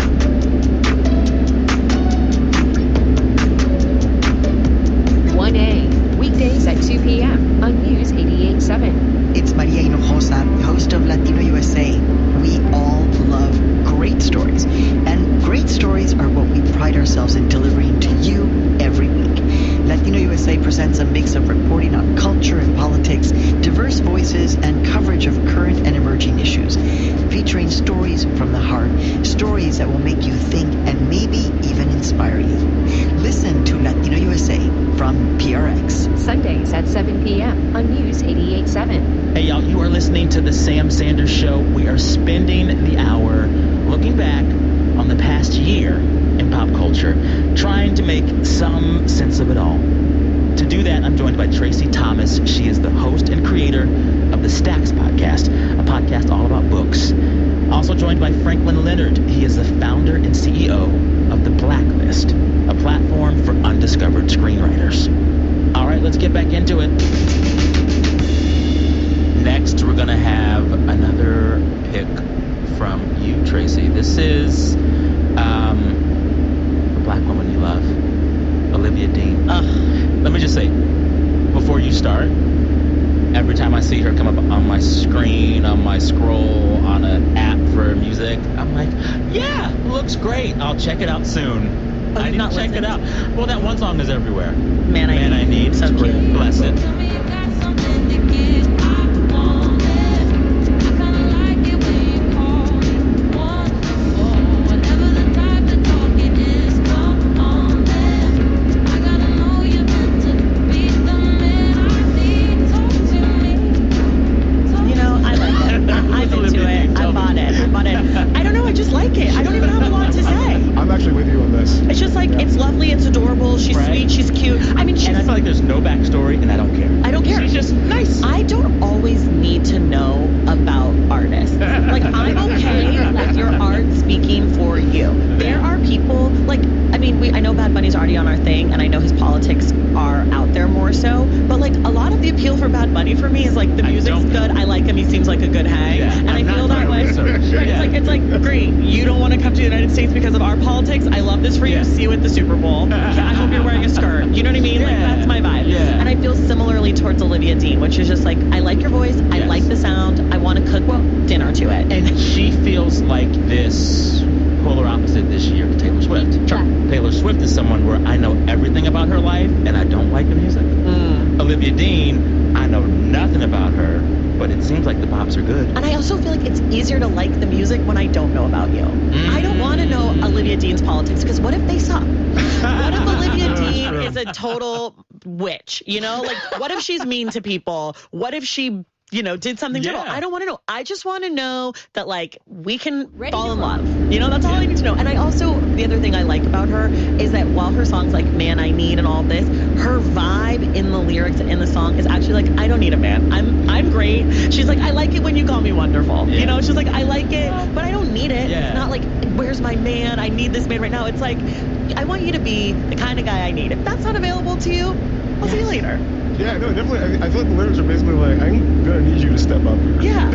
1A, weekdays at 2 p.m. on News 88.7. It's Maria Hinojosa, host of Latino USA. We all love great stories, and great stories are what we pride ourselves in delivering to you every week. Latino USA presents a mix of reporting on culture and politics, diverse voices, and coverage of current and emerging issues, featuring stories from the heart, stories that will make you think and maybe even inspire you. Listen to Latino USA from PRX. Sundays at 7 p.m. on News 88.7. Hey, y'all, you are listening to The Sam Sanders Show. We are spending the hour looking back on the past year in pop culture, trying to make some sense of it all. To do that, I'm joined by Tracy Thomas. She is the host and creator of the Stacks podcast, a podcast all about books. Also joined by Franklin Leonard. He is the founder and CEO of The Blacklist, a platform for undiscovered screenwriters. All right, let's get back into it. Next, we're going to have another pick from you, Tracy. This is a black woman you love, Olivia Dean. Let me just say, before you start, every time I see her come up on my screen, on my scroll, on an app for music, I'm like, yeah, looks great. I'll check it out soon. I need to check it out. Well, that one song is everywhere. Man I Need. So cute. Bless it. It's just like, it's lovely, it's adorable, she's sweet, she's cute. I mean, and I feel like there's no backstory, and I don't care. I don't care. She's just nice. I don't always need to know about artists. Like, I'm okay with your art speaking for you. There are people, like, I mean, I know Bad Bunny's already on our thing, and I know his politics are out there more so, but, like, a lot of the appeal for Bad Bunny for me is, like, the music's good, I like him, he seems like a good hang, and I feel that way. It's like, great, you don't want to come to the United States because of our politics, I love this for you, see you at the Super Bowl. I hope you're wearing a skirt. You know what I mean? Like, that's my vibe. Yeah. And I feel similarly towards Olivia Dean, which is just like, I like your voice, I like the sound, I want to cook dinner to it. And she feels like this polar opposite this year to Taylor Swift. Yeah. Taylor Swift is someone where I know everything about her life, and I don't like the music. Olivia Dean, I know nothing about her, but it seems like the pops are good. And I also feel like it's easier to like the music when I don't know about you. I don't want to know Olivia Dean's politics, because what if they suck? What if Olivia Dean is a total witch, you know? Like, what if she's mean to people? What if she did something terrible. I don't want to know. I just want to know that, like, we can fall in love. That's all I need to know. And I also, the other thing I like about her is that while her song's like, Man, I Need and all of this, her vibe in the lyrics and in the song is actually like, I don't need a man. I'm great. She's like, I like it when you call me wonderful. She's like, I like it, but I don't need it. It's not like, where's my man? I need this man right now. It's like, I want you to be the kind of guy I need. If that's not available to you, I'll see you later. Yeah, no, definitely. I feel like the lyrics are basically like, I'm gonna need you to step up here. Yeah.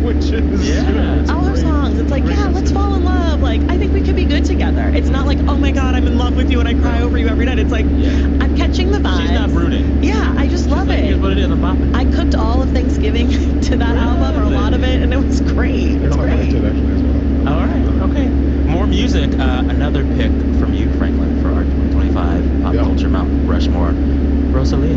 Which is all her songs. It's like, let's fall in love. Like, I think we could be good together. It's not like, oh my God, I'm in love with you and I cry over you every night. It's like, I'm catching the vibe. She's not brooding. Yeah, I just love it. Here's what it is. I'm bopping. I cooked all of Thanksgiving to that album, or a lot of it, and it was great. It's great. I did actually as well. All right. Okay. More music. Another pick from you, Franklin, for our 2025 Pop Culture Mount Rushmore. Rosalia.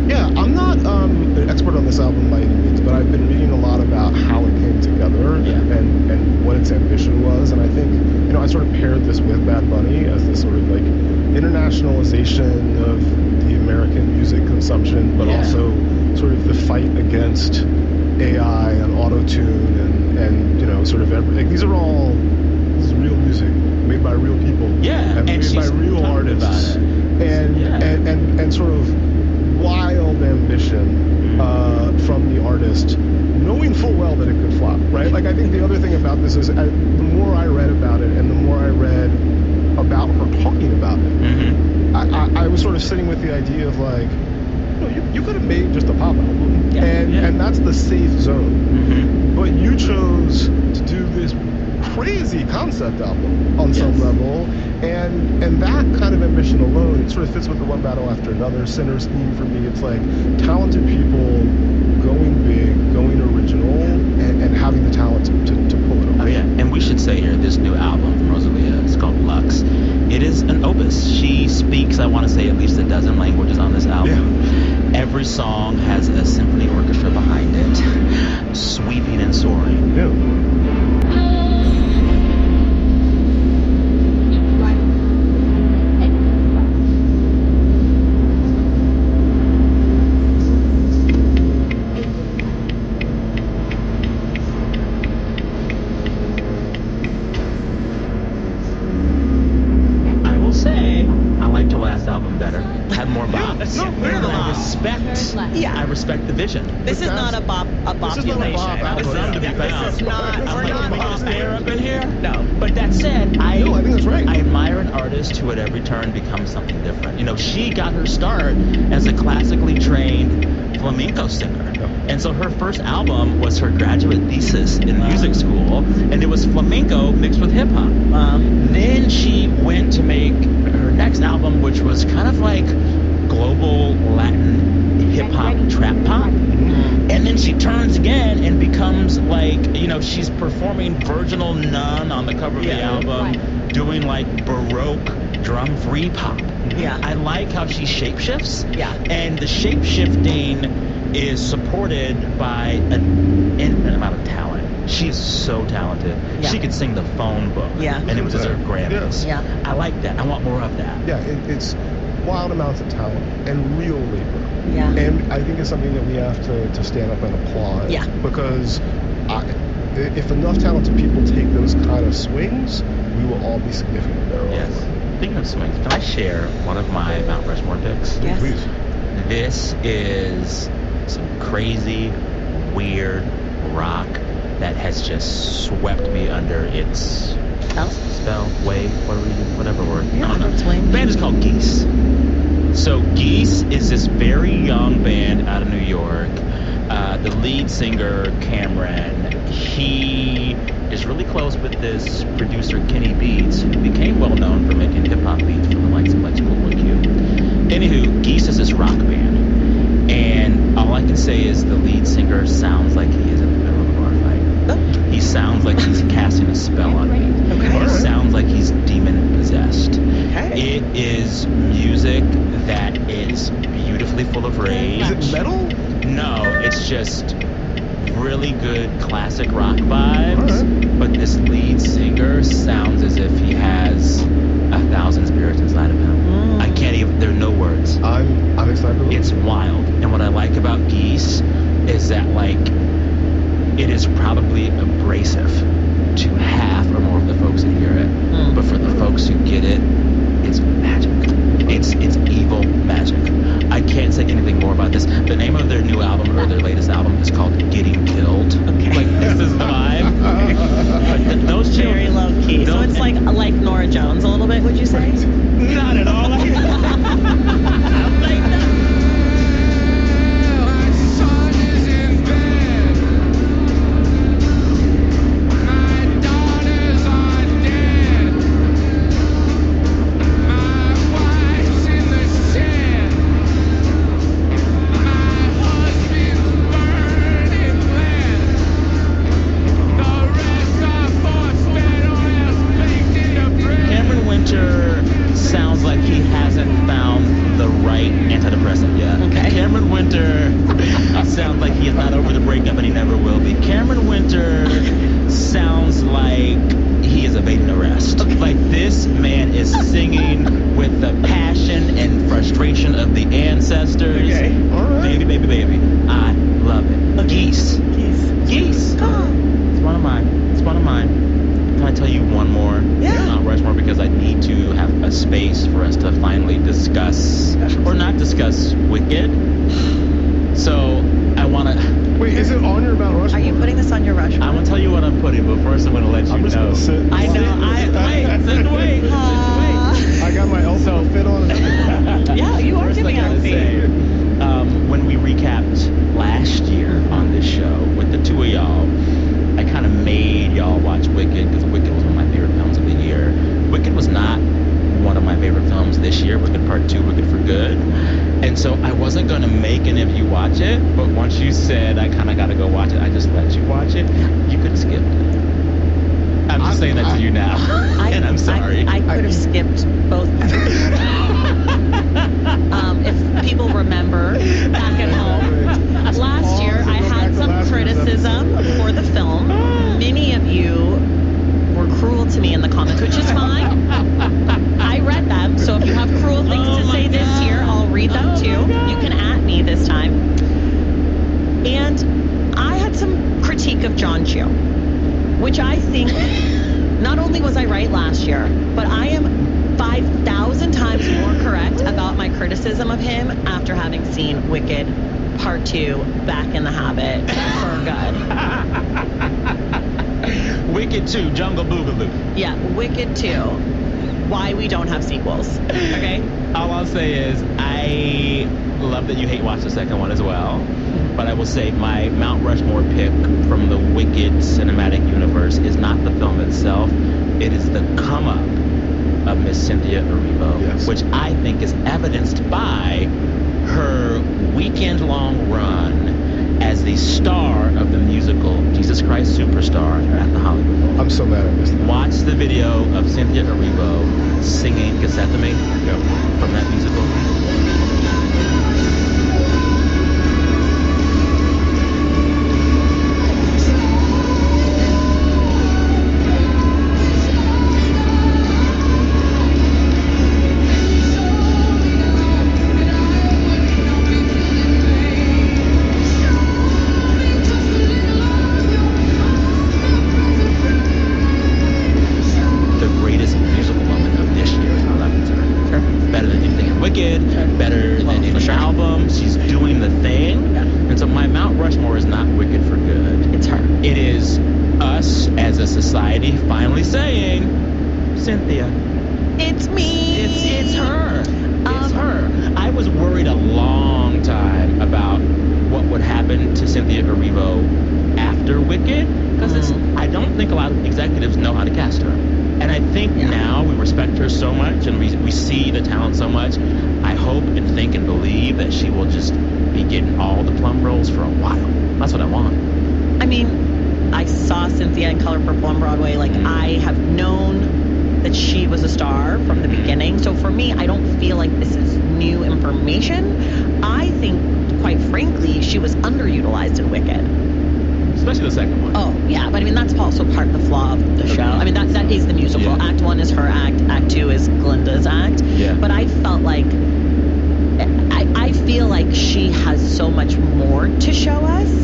Yeah, I'm not an expert on this album by any means, but I've been reading a lot about how it came together and what its ambition was. And I think, I sort of paired this with Bad Bunny as this sort of like internationalization of the American music consumption, but also sort of the fight against AI and auto-tune and sort of everything. This is real music made by real people. Yeah, and made by real artists. And sort of wild ambition from the artist, knowing full well that it could flop, right? Like, I think the other thing about this is the more I read about it and the more I read about her talking about it, I was sort of sitting with the idea of like, you could have made just a pop album, and that's the safe zone, but you chose to do this crazy concept album on some level, and that kind of ambition alone, it sort of fits with the One Battle After Another, Sinner's theme for me. It's like talented people going big, going original, and having the talent to pull it off. Oh yeah, and we should say here, this new album from Rosalia, it's called Lux. It is an opus. She speaks, I want to say, at least a dozen languages on this album. Every song has a symphony orchestra behind it, sweeping and soaring. I respect the vision. This is not a bop. This is not a bop. This is not. We're not bops there up in here. No. But that said, I think that's right. I admire an artist who at every turn becomes something different. She got her start as a classically trained flamenco singer. And so her first album was her graduate thesis in music school, and it was flamenco mixed with hip hop. Then she went to make her next album, which was kind of like global Latin hip-hop trap pop, and then she turns again and becomes like, she's performing Virginal Nun on the cover of the album, doing like Baroque drum-free pop. I like how she shapeshifts, and the shape-shifting is supported by an infinite amount of talent. She's so talented. She could sing the phone book, and it was deserved Grammys. I like that. I want more of that. It's wild amounts of talent and real labor. And I think it's something that we have to stand up and applaud. Because if enough talented people take those kind of swings, we will all be significant better. Speaking of swings, can I share one of my Mount Rushmore picks? Yes. Please. This is some crazy, weird rock that has just swept me under its spell, wave, whatever word. I don't know. The band is called Geese. So Geese is this very young band out of New York. The lead singer, Cameron, he is really close with this producer, Kenny Beats, who became well known for making hip-hop beats for the likes of like Schoolboy Q. Anywho, Geese is this rock band, and all I can say is the lead singer sounds like he is in the middle of a bar fight. He sounds like he's casting a spell on me. He sounds like he's demon-possessed. It is music that is beautifully full of rage. Is it metal? No, it's just really good classic rock vibes, but this lead singer sounds as if he has 1,000 spirits inside of him. I can't even, there are no words. I'm excited. It's wild. And what I like about Geese, is that, like, it is probably abrasive to half or more of the folks that hear it. But for the folks who get it, it's magic. It's evil magic. I can't say anything more about this. The name of their new album, or their latest album, is called Getting Killed. Okay. Like, this is the vibe. Like, those Very low key. So it's like Nora Jones a little bit, would you say? Not at all. Sounds like he hasn't found the right antidepressant yet. Okay. Cameron Winter sounds like he is not over the breakup and he never will be. Cameron Winter sounds like he is evading arrest. Okay. Like, this man is singing with the passion and frustration of the ancestors. Okay. All right. Baby, baby, baby. I love it. Okay. Geese. It's one of mine. Can I tell you one more? Yeah. Mount Rushmore, because I need to have a space for us to finally discuss, or not discuss, Wicked. So I want to. Wait, is it on your Mount Rushmore? Are you putting this on your Rushmore? I'm gonna tell you what I'm putting, but first I'm gonna let you know. I'm just gonna sit. I know. Wait. I got my elbow fit on. Yeah, you are giving out feet. When we recapped last year on this show with the two of y'all, I kind of made y'all watch Wicked because Wicked was one of my favorite films of the year. Wicked was not one of my favorite films this year. Wicked Part 2, Wicked for Good. And so I wasn't going to make any of you watch it, but once you said I kind of got to go watch it, I just let you watch it. You could have skipped it. I'm just saying that to you now. And I'm sorry. I could have skipped both parts. If people remember back at home, last year I had some criticism for the film. Many of you were cruel to me in the comments, which is fine. I read them, so if you have cruel things to say this year, I'll read them too. You can at me this time. And I had some critique of John Chu, which I think not only was I right last year, but I am 5,000 times more correct about my criticism of him after having seen Wicked Part 2, Back in the Habit for Good. Wicked 2, Jungle Boogaloo. Yeah, Wicked 2. Why we don't have sequels. Okay? All I'll say is I love that you hate watch the second one as well. But I will say my Mount Rushmore pick from the Wicked cinematic universe is not the film itself. It is the come-up of Miss Cynthia Erivo, which I think is evidenced by her weekend-long run as the star of the musical Jesus Christ Superstar at the Hollywood Bowl. I'm so mad I missed that. Watch the video of Cynthia Erivo singing Gethsemane from that musical. Society finally saying, Cynthia, it's me. It's her. It's her. I was worried a long time about what would happen to Cynthia Erivo after Wicked, because I don't think a lot of executives know how to cast her. And I think now we respect her so much and we see the talent so much. I hope and think and believe that she will just be getting all the plum roles for a while. That's what I want. I mean, I saw Cynthia in Color Purple on Broadway. Like, I have known that she was a star from the beginning. So for me, I don't feel like this is new information. I think, quite frankly, she was underutilized in Wicked. Especially the second one. Oh, yeah. But I mean, that's also part of the flaw of the show. I mean, that is the musical. Yeah. Act 1 is her act. Act 2 is Glinda's act. Yeah. But I felt like, I feel like she has so much more to show us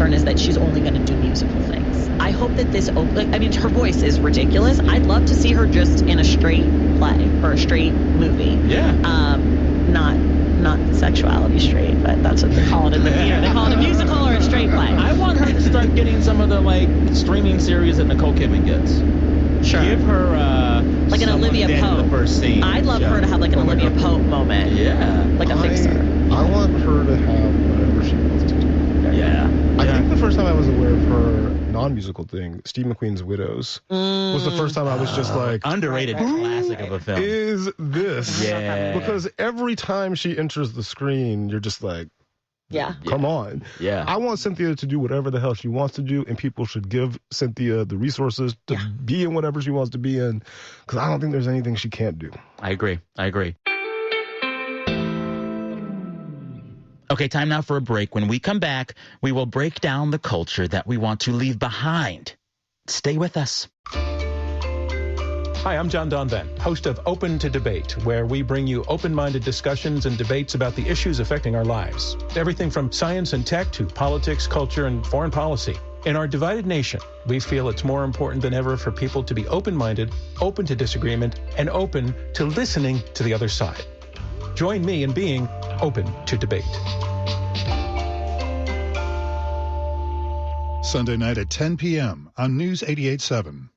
concern is that she's only going to do musical things. I hope that this, her voice is ridiculous. I'd love to see her just in a straight play or a straight movie. Yeah. Not sexuality straight, but that's what they call it in the theater. They call it a musical or a straight play. I want her to start getting some of the streaming series that Nicole Kidman gets. Sure. Give her like an Olivia Pope. The first scene. I'd love her to have like an Olivia Pope moment. Yeah. Like a fixer. I want her to have whatever she wants to do. Yeah. I think the first time I was aware of her non-musical thing, Steve McQueen's Widows, was the first time I was just like, underrated classic of a film. Is this? Yeah. Because every time she enters the screen, you're just like, yeah. Come on. Yeah. I want Cynthia to do whatever the hell she wants to do, and people should give Cynthia the resources to be in whatever she wants to be in, because I don't think there's anything she can't do. I agree. Okay, time now for a break. When we come back, we will break down the culture that we want to leave behind. Stay with us. Hi, I'm John Donvan, host of Open to Debate, where we bring you open-minded discussions and debates about the issues affecting our lives. Everything from science and tech to politics, culture, and foreign policy. In our divided nation, we feel it's more important than ever for people to be open-minded, open to disagreement, and open to listening to the other side. Join me in being open to debate. Sunday night at 10 p.m. on News 88.7.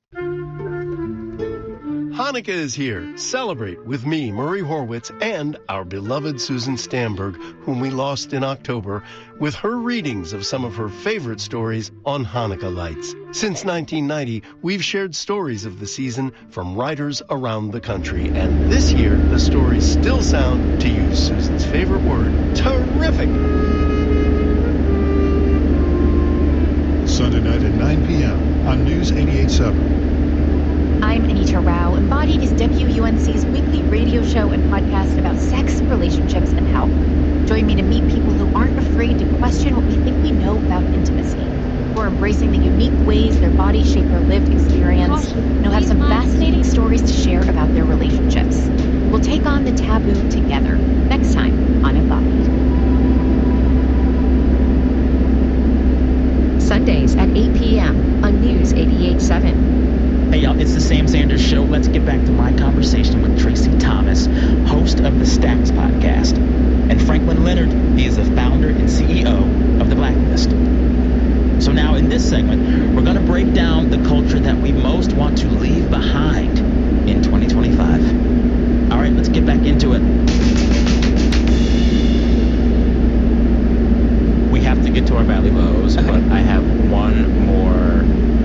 Hanukkah is here. Celebrate with me, Murray Horwitz, and our beloved Susan Stamberg, whom we lost in October, with her readings of some of her favorite stories on Hanukkah lights. Since 1990, we've shared stories of the season from writers around the country, and this year, the stories still sound, to use Susan's favorite word, terrific. Sunday night at 9 p.m. on News 88.7. I'm Anita Rao. Embodied is WUNC's weekly radio show and podcast about sex, relationships, and health. Join me to meet people who aren't afraid to question what we think we know about intimacy, who are embracing the unique ways their bodies shape their lived experience, and who have some fascinating stories to share about their relationships. We'll take on the taboo together next time on Embodied. Sundays at 8 p.m. on News 88.7. Hey y'all, it's the Sam Sanders Show. Let's get back to my conversation with Tracy Thomas, host of the Stacks podcast, and Franklin Leonard. He is the founder and CEO of The Blacklist. So now in this segment, we're going to break down the culture that we most want to leave behind in 2025. All right, let's get back into it. We have to get to our Valley Lows, but I have one more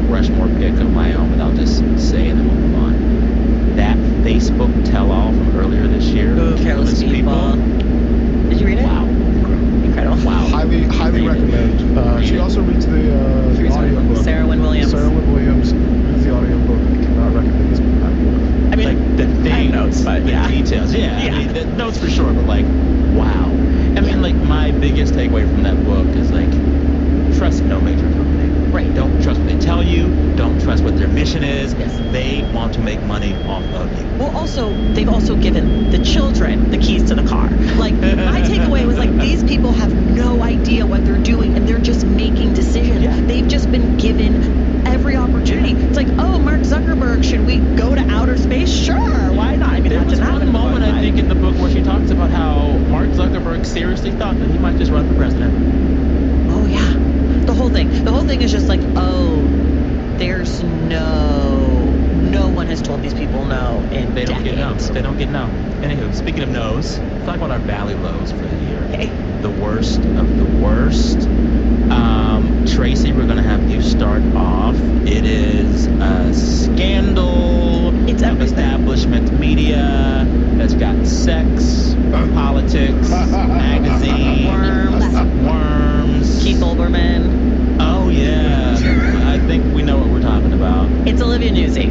Rushmore pick of my own, but I'll just say and then we'll move on. That Facebook tell-all from earlier this year. Ooh, Careless People. Did you read it? Wow. Incredible. Wow. Highly recommend. She also reads the audio book. Sarah Wynne Williams reads the audio book. I cannot recommend this book. I mean, like the things, notes, but the details. Yeah. I mean, the notes for sure, but like, wow. I mean, like, my biggest takeaway from that book is like, trust no major company. Right. Don't trust what they tell you. Don't trust what their mission is. Yes. They want to make money off of you. Well, also, they've also given the children the keys to the car. Like, my takeaway was like, these people have no idea what they're doing, and they're just making decisions. Yeah. They've just been given every opportunity. It's like, oh, Mark Zuckerberg, should we go to outer space? Sure, why not? I mean, there was one moment, I think, in the book where she talks about how Mark Zuckerberg seriously thought that he might just run for president. Oh, yeah. The whole thing is just like, oh, there's no one has told these people no in They don't decades. get no. They don't get no. Anywho, speaking of no's, let's talk about our Valley Lows for the year. Okay. The worst of the worst. Tracy, we're going to have you start off. It is a scandal of establishment media that's got sex, politics, magazine, worms. Keith Olbermann. Oh, yeah. I think we know what we're talking about. It's Olivia Nuzzi.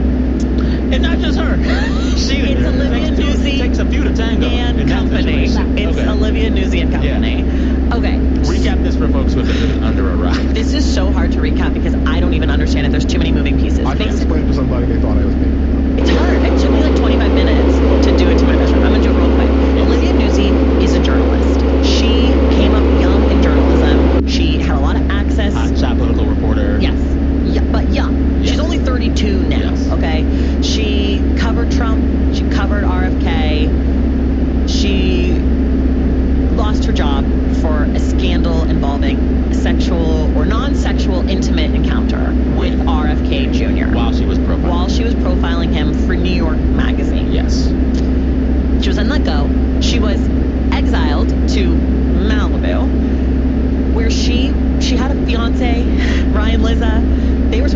And not just her. It's Olivia Nuzzi. It takes a few to tango. And company. It's okay. Olivia Nuzzi and company. Yeah. Okay. Recap this for folks who have been under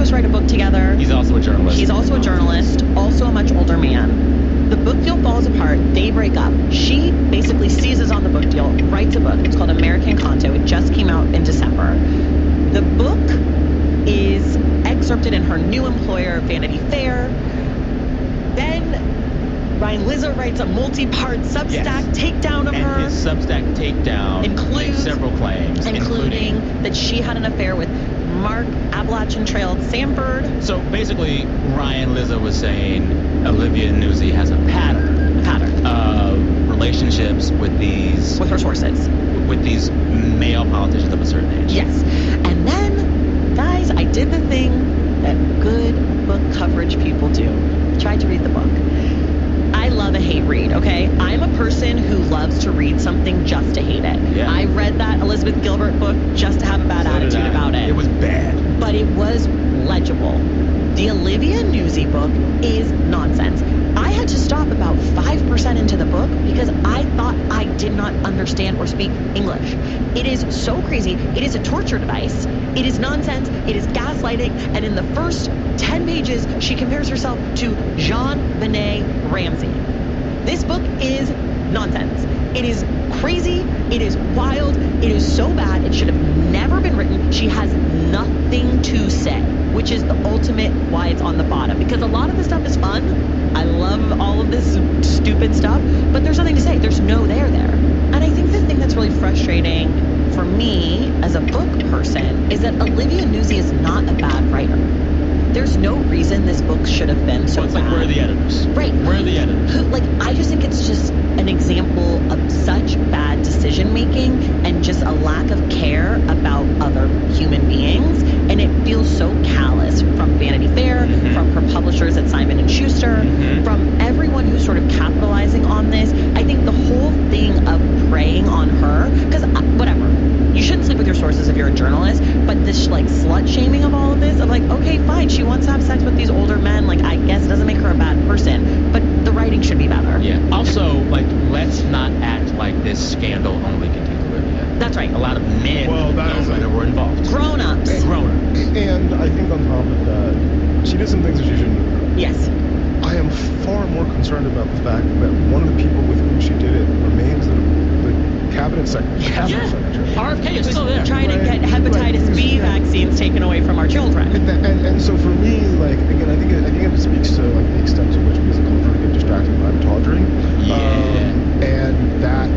to us write a book together. He's also a journalist. He's also a journalist, also a much older man. The book deal falls apart. They break up. She basically seizes on the book deal, writes a book. It's called American Canto. It just came out in December. The book is excerpted in her new employer, Vanity Fair. Then Ryan Lizzo writes a multi-part Substack takedown of her. His Substack takedown includes several claims, including that she had an affair with Mark Appalachian Trail Sanford. So basically, Ryan Lizzo was saying Olivia Nuzzi has a pattern of relationships with her sources, with these male politicians of a certain age. Yes. And then, guys, I did the thing that good book coverage people do. Tried to read the book. I love a hate read, okay? I'm a person who loves to read something just to hate it. Yeah. I read that Elizabeth Gilbert book just to have a bad attitude about it. It was bad. But it was legible. The Olivia Nuzzi book is nonsense. I had to stop about 5% into the book because I thought I did not understand or speak English. It is so crazy. It is a torture device. It is nonsense. It is gaslighting. And in the first 10 pages, she compares herself to Jean-Benet Ramsey. This book is nonsense. It is crazy. It is wild. It is so bad. It should have never been written. She has nothing to say, which is the ultimate why it's on the bottom. Because a lot of the stuff is fun. I love all of this stupid stuff, but there's nothing to say. There's no there. And I think the thing that's really frustrating for me as a book person is that Olivia Nuzzi is not a bad writer. There's no reason this book should have been so bad. Like, where are the editors? Right. Where are the editors? I just think it's just an example of such bad decision making and just a lack of care about other human beings. And it feels so callous from Vanity Fair, from her publishers at Simon & Schuster, from everyone who's sort of capitalizing on this. I think the whole thing of preying on her, because whatever, you shouldn't sleep with your sources if you're a journalist, but this slut shaming of all of this, of like, okay, fine, she wants to have sex with these older men, like, I guess it doesn't make her a bad person, but the writing should be better. Yeah. Also, like, let's not act like this scandal only contains Olivia. That's right. A lot of men were involved. Grown-ups. And I think on top of that, she did some things that she shouldn't have done. Yes. I am far more concerned about the fact that one of the people with whom she did it remains the cabinet secretary. RFK is still there. Trying to get hepatitis B vaccines taken away from our children. And so for me, like, again, I think it speaks to like the extent to which we as a culture get distracted by the tawdry. And that,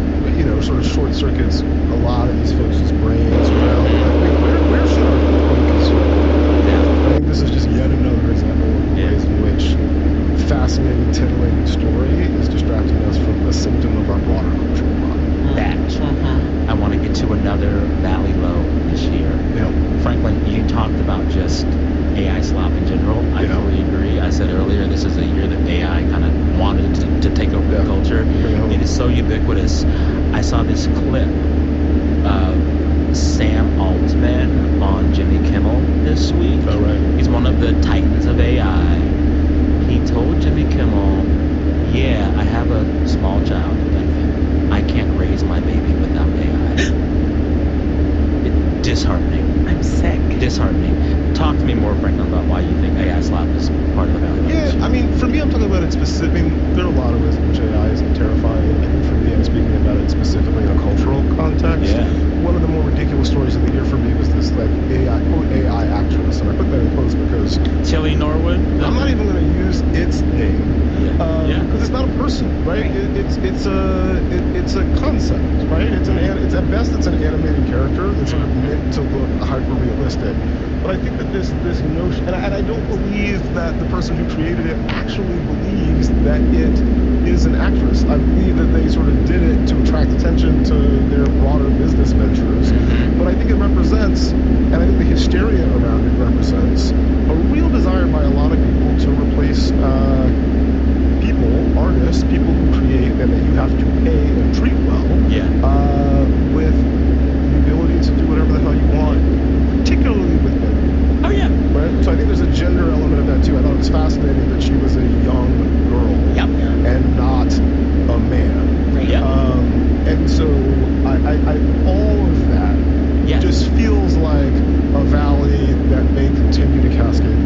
sort of short circuits a lot of these folks' brains around like, where should our focus be? I think this is just yet another example of the ways in which fascinating, titillating story is distracting us from a symptom of our broader cultural problem. That. I want to get to another valley low this year. Franklin, you talked about just AI slop in general. I fully agree. I said earlier, this is a year that AI kind of wanted to take over the culture. It is so ubiquitous. I saw this clip of Sam Altman on Jimmy Kimmel this week. Oh, right. He's one of the titans of AI. He told Jimmy Kimmel, yeah, I have a small child, infant. I can't raise my baby without AI. Disheartening. I'm sick. Disheartening. Talk to me more, Franklin, about why you think AI slop is part of the value. Yeah, I mean, for me, I'm talking about it specifically. There are a lot of ways in which AI is terrifying. I think for me, I'm speaking about it specifically in a cultural context. Yeah. One of the more ridiculous stories of the year for me was this, like, AI actress, and I put that in quotes because Tilly Norwood. I'm not even going to use its name. Because it's not a person, right? It's a concept, right? It's at best it's an animated character that's sort of meant to look hyper realistic. But I think that this notion, and I don't believe that the person who created it actually believes that it is an actress. I believe that they sort of did it to attract attention to their broader business ventures. But I think it represents, and I think the hysteria around it represents, a real desire by a lot of people to replace artists, people who create and that you have to pay and treat well, with the ability to do whatever the hell you want, particularly with women. Oh, yeah. Right? So I think there's a gender element of that, too. I thought it was fascinating that she was a young girl and not a man. Right. And so I all of that just feels like a valley that may continue to cascade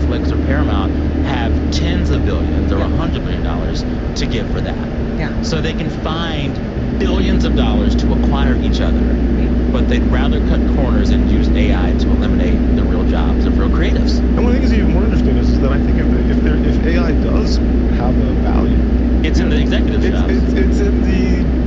Netflix or Paramount have tens of billions or $100 billion to give for that. Yeah. So they can find billions of dollars to acquire each other, but they'd rather cut corners and use AI to eliminate the real jobs of real creatives. And one thing that's even more interesting is that I think if AI does have a value, it's in the executive jobs. It's in the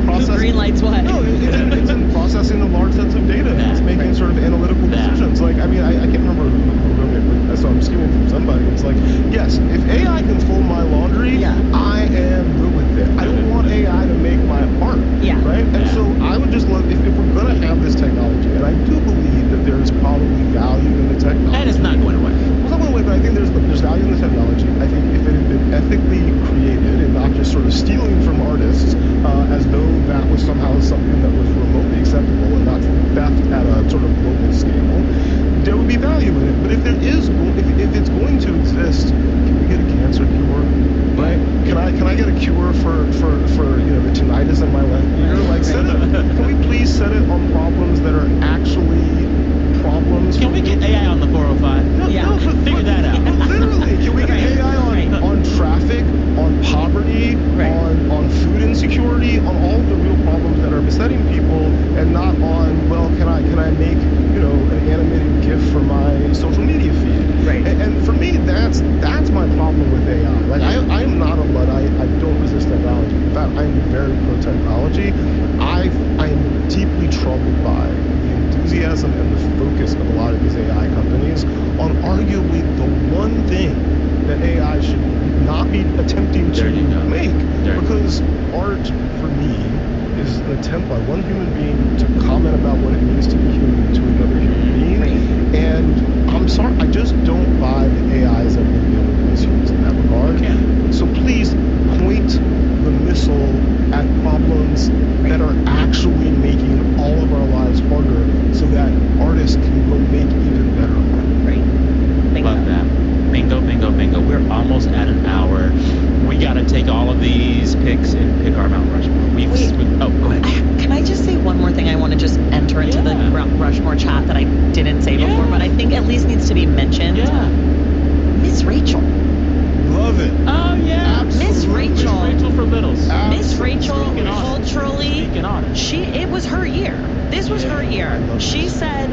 process. Who green lights what? No, it's in processing the large sets of data. It's making sort of analytical decisions. Like, I mean, I can't remember who wrote it, but so I'm skimming from somebody. It's like, yes, if AI can fold my laundry, I am good with it. I don't want AI to make my art. Yeah. Right? And so I would just love, if we're going to have this technology, and I do believe that there is probably value in the technology. And it's not going away. Well, it's not going away, but I think there's value in the technology. I think if it had been ethically created and not just sort of stealing from artists as though that was somehow something that was remotely acceptable and not theft at a sort of global scale, there would be value in it. But if there is, if it's going to exist, can we get a cancer cure? Right? Can I get a cure for the tinnitus in my left ear? Like, can we please set it on problems that are actually problems? Can we get AI on the 405? No, figure that out. Literally, can we get AI on traffic, on poverty, on food insecurity, on all the real problems that are besetting people, and not on, well, can I make an animated GIF for my social media feed? Right. And for me, that's my problem with AI. Like, I am not a Luddite. I don't resist technology. In fact, I'm very pro technology. I am deeply troubled by the enthusiasm and the focus of a lot of these AI companies on arguably the one thing that AI should not be attempting to make. Because art, for me, is an attempt by one human being to comment about what it means to be human to another human being. And I'm sorry, I just don't buy that AI is ever going to be able to replace humans in that regard. So please point the missile at problems that are actually making all of our lives harder so that artists can go make even better art. Right. Love that. Bingo, bingo, bingo. We're almost at an hour. We got to take all of these picks and pick our Mount Rushmore. Oh, go ahead. Can I just say one more thing? I want to just enter into the Rushmore chat that I didn't say before, but I think at least needs to be mentioned. Miss Rachel. Love it. Oh, yeah. Miss Rachel. Miss Rachel for Littles. Miss Rachel, culturally, it was her year. This was her year. She said,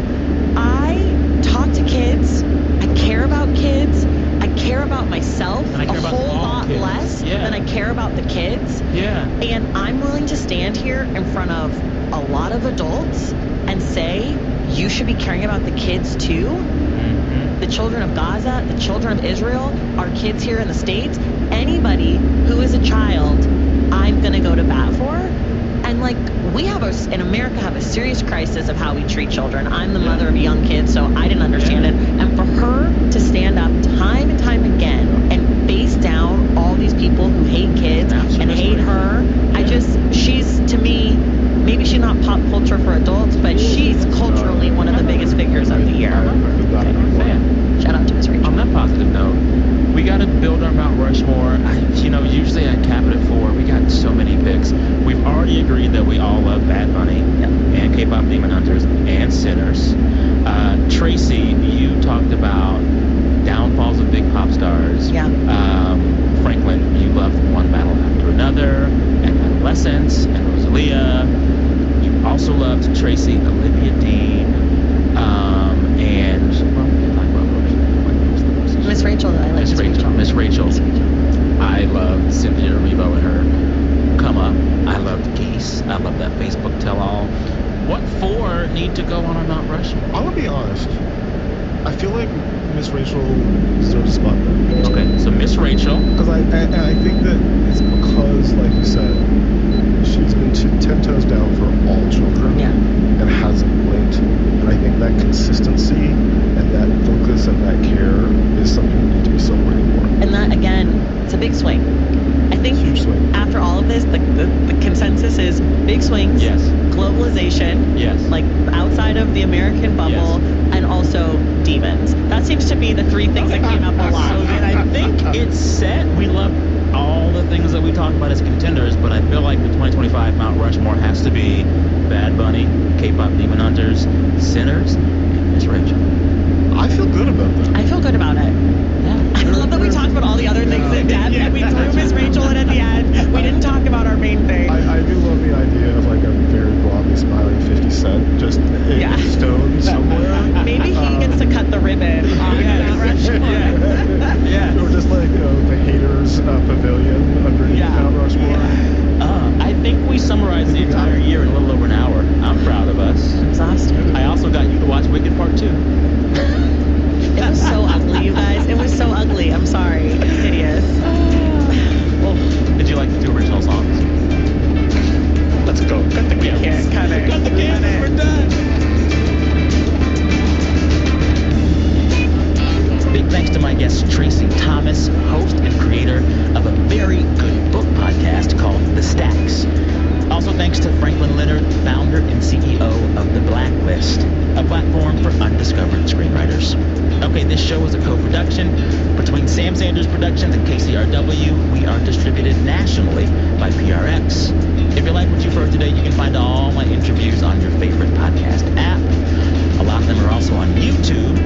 I talk to kids. I care about kids. I care about myself a whole lot less than I care about the kids. Yeah. And I'm willing to stand here in front of a lot of adults and say, you should be caring about the kids too. The children of Gaza, the children of Israel, our kids here in the States, anybody who is a child, I'm going to go to bat for. And like, we have in America have a serious crisis of how we treat children. I'm the mother of young kids, so I didn't understand it. And for her to stand up time and time again and face down all these people who hate kids and hate her, she's, to me, maybe she's not pop culture for adults, but she's culturally one of the biggest figures of the year. Shout out to Miss Rachel. On that positive note, we got to build our Mount Rushmore. Usually I cap it at 4. We got so many picks. We've already agreed that we all love Bad Bunny and K-pop Demon Hunters and Sinners. Tracy, you talked about downfalls of big pop stars. Yeah. Franklin, you loved One Battle After Another, and Adolescence, and Rosalia. You also loved Tracy, Olivia Dean, and we can talk about Miss Rachel. I like Miss Rachel. I loved Cynthia Erivo and her Come Up. I loved Geese. I love that Facebook tell-all. What 4 need to go on our Mount Rushmore? I'm gonna be honest. I feel like Miss Rachel deserves a spot there. Okay, so Miss Rachel. Because I think that it's because, like you said, she's been 10 toes down for all children and hasn't blinked. And I think that consistency and that focus and that care is something we need to be celebrating more. And that, again, it's a big swing. I think huge swing. After all of this, the consensus is big swings, globalization, like outside of the American bubble, and also demons. That seems to be the 3 things that came up a lot. So then I think it's set. We love all the things that we talk about as contenders, but I feel like the 2025 Mount Rushmore has to be Bad Bunny, K-pop Demon Hunters, Sinners, and Miss Rachel. I feel good about that. I feel thanks to my guest Tracy Thomas, host and creator of a very good book podcast called The Stacks. Also thanks to Franklin Leonard, founder and CEO of The Blacklist, a platform for undiscovered screenwriters. Okay, this show is a co-production between Sam Sanders Productions and KCRW. We are distributed nationally by PRX. If you like what you've heard today, you can find all my interviews on your favorite podcast app. A lot of them are also on YouTube.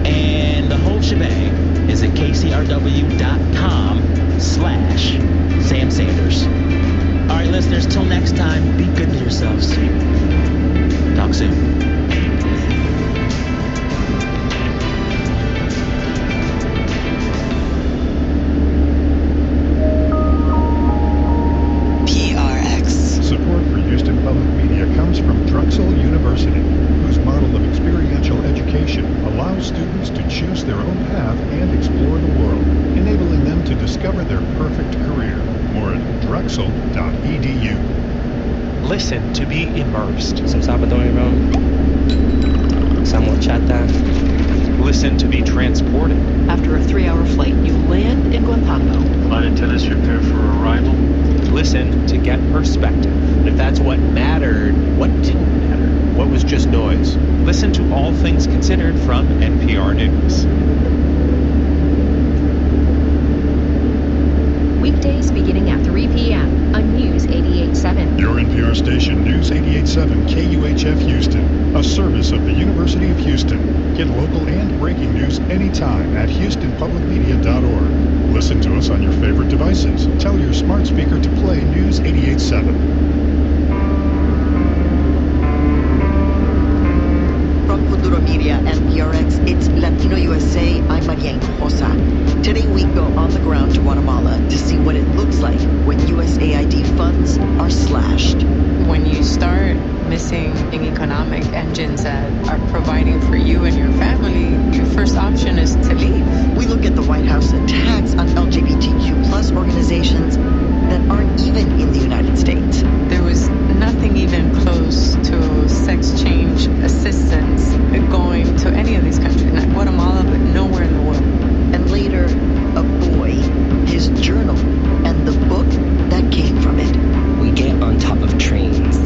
And the whole shebang is at kcrw.com/Sam Sanders. All right, listeners, till next time, be good to yourselves. Talk soon. Support for Houston Public Media comes from Drexel University, whose model of experiential education allows students to choose their own path and explore the world, enabling them to discover their perfect career. More at drexel.edu. Listen to be immersed. Some Salvadorian rum, some horchata. Listen to be transported. After a 3-hour flight, you land in Guantanamo. Flight attendants prepare for arrival. Listen to get perspective. If that's what mattered, what didn't matter? What was just noise? Listen to All Things Considered from NPR News. Weekdays beginning at 3 p.m. on News 88.7. Your NPR station, News 88.7 KUHF Houston, a service of the University of Houston. Get local and breaking news anytime at houstonpublicmedia.org. Listen to us on your favorite devices. Tell your smart speaker to play News 88.7. From Futuro Media and PRX, it's Latino USA. I'm Maria Hinojosa. Today we go on the ground to Guatemala to see what it looks like when USAID funds are slashed. When you start missing economic engines that are providing for you and your family, your first option is to leave. We look at the White House attacks on LGBTQ plus organizations that aren't even in the United States. There was nothing even close to sex change assistance going to any of these countries, not Guatemala, but nowhere in the world. And later, a boy, his journal, and the book that came from it. We get on top of trains.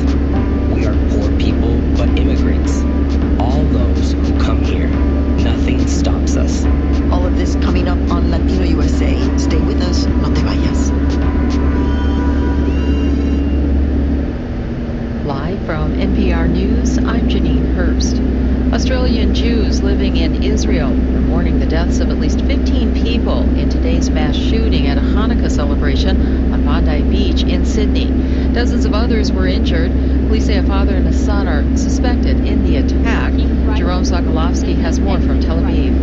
We are poor people, but immigrants. All those who come here, nothing stops us. All of this coming up on Latino USA. Stay with us, no te vayas. Live from NPR News, I'm Janine Hurst. Australian Jews living in Israel are mourning the deaths of at least 15 people in today's mass shooting at a Hanukkah celebration on Bondi Beach in Sydney. Dozens of others were injured. Police say a father and a son are suspected in the attack. Jerome Sokolovsky has more from Tel Aviv.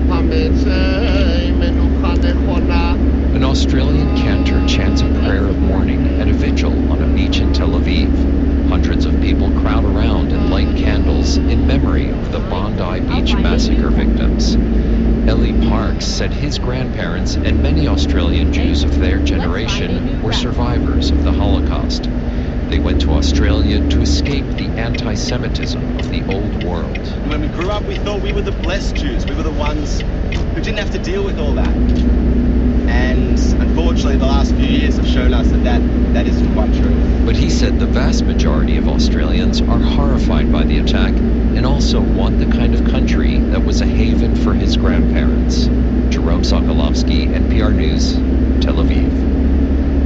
An Australian cantor chants a prayer of mourning at a vigil on a beach in Tel Aviv. Hundreds of people crowd around and light candles in memory of the Bondi Beach massacre victims. Ellie Parks said his grandparents and many Australian Jews of their generation were survivors of the Holocaust. They went to Australia to escape the anti-Semitism of the old world. When we grew up, we thought we were the blessed Jews. We were the ones who didn't have to deal with all that. And unfortunately, the last few years have shown us that isn't quite true. But he said the vast majority of Australians are horrified by the attack and also want the kind of country that was a haven for his grandparents. Jerome Sokolovsky, NPR News, Tel Aviv.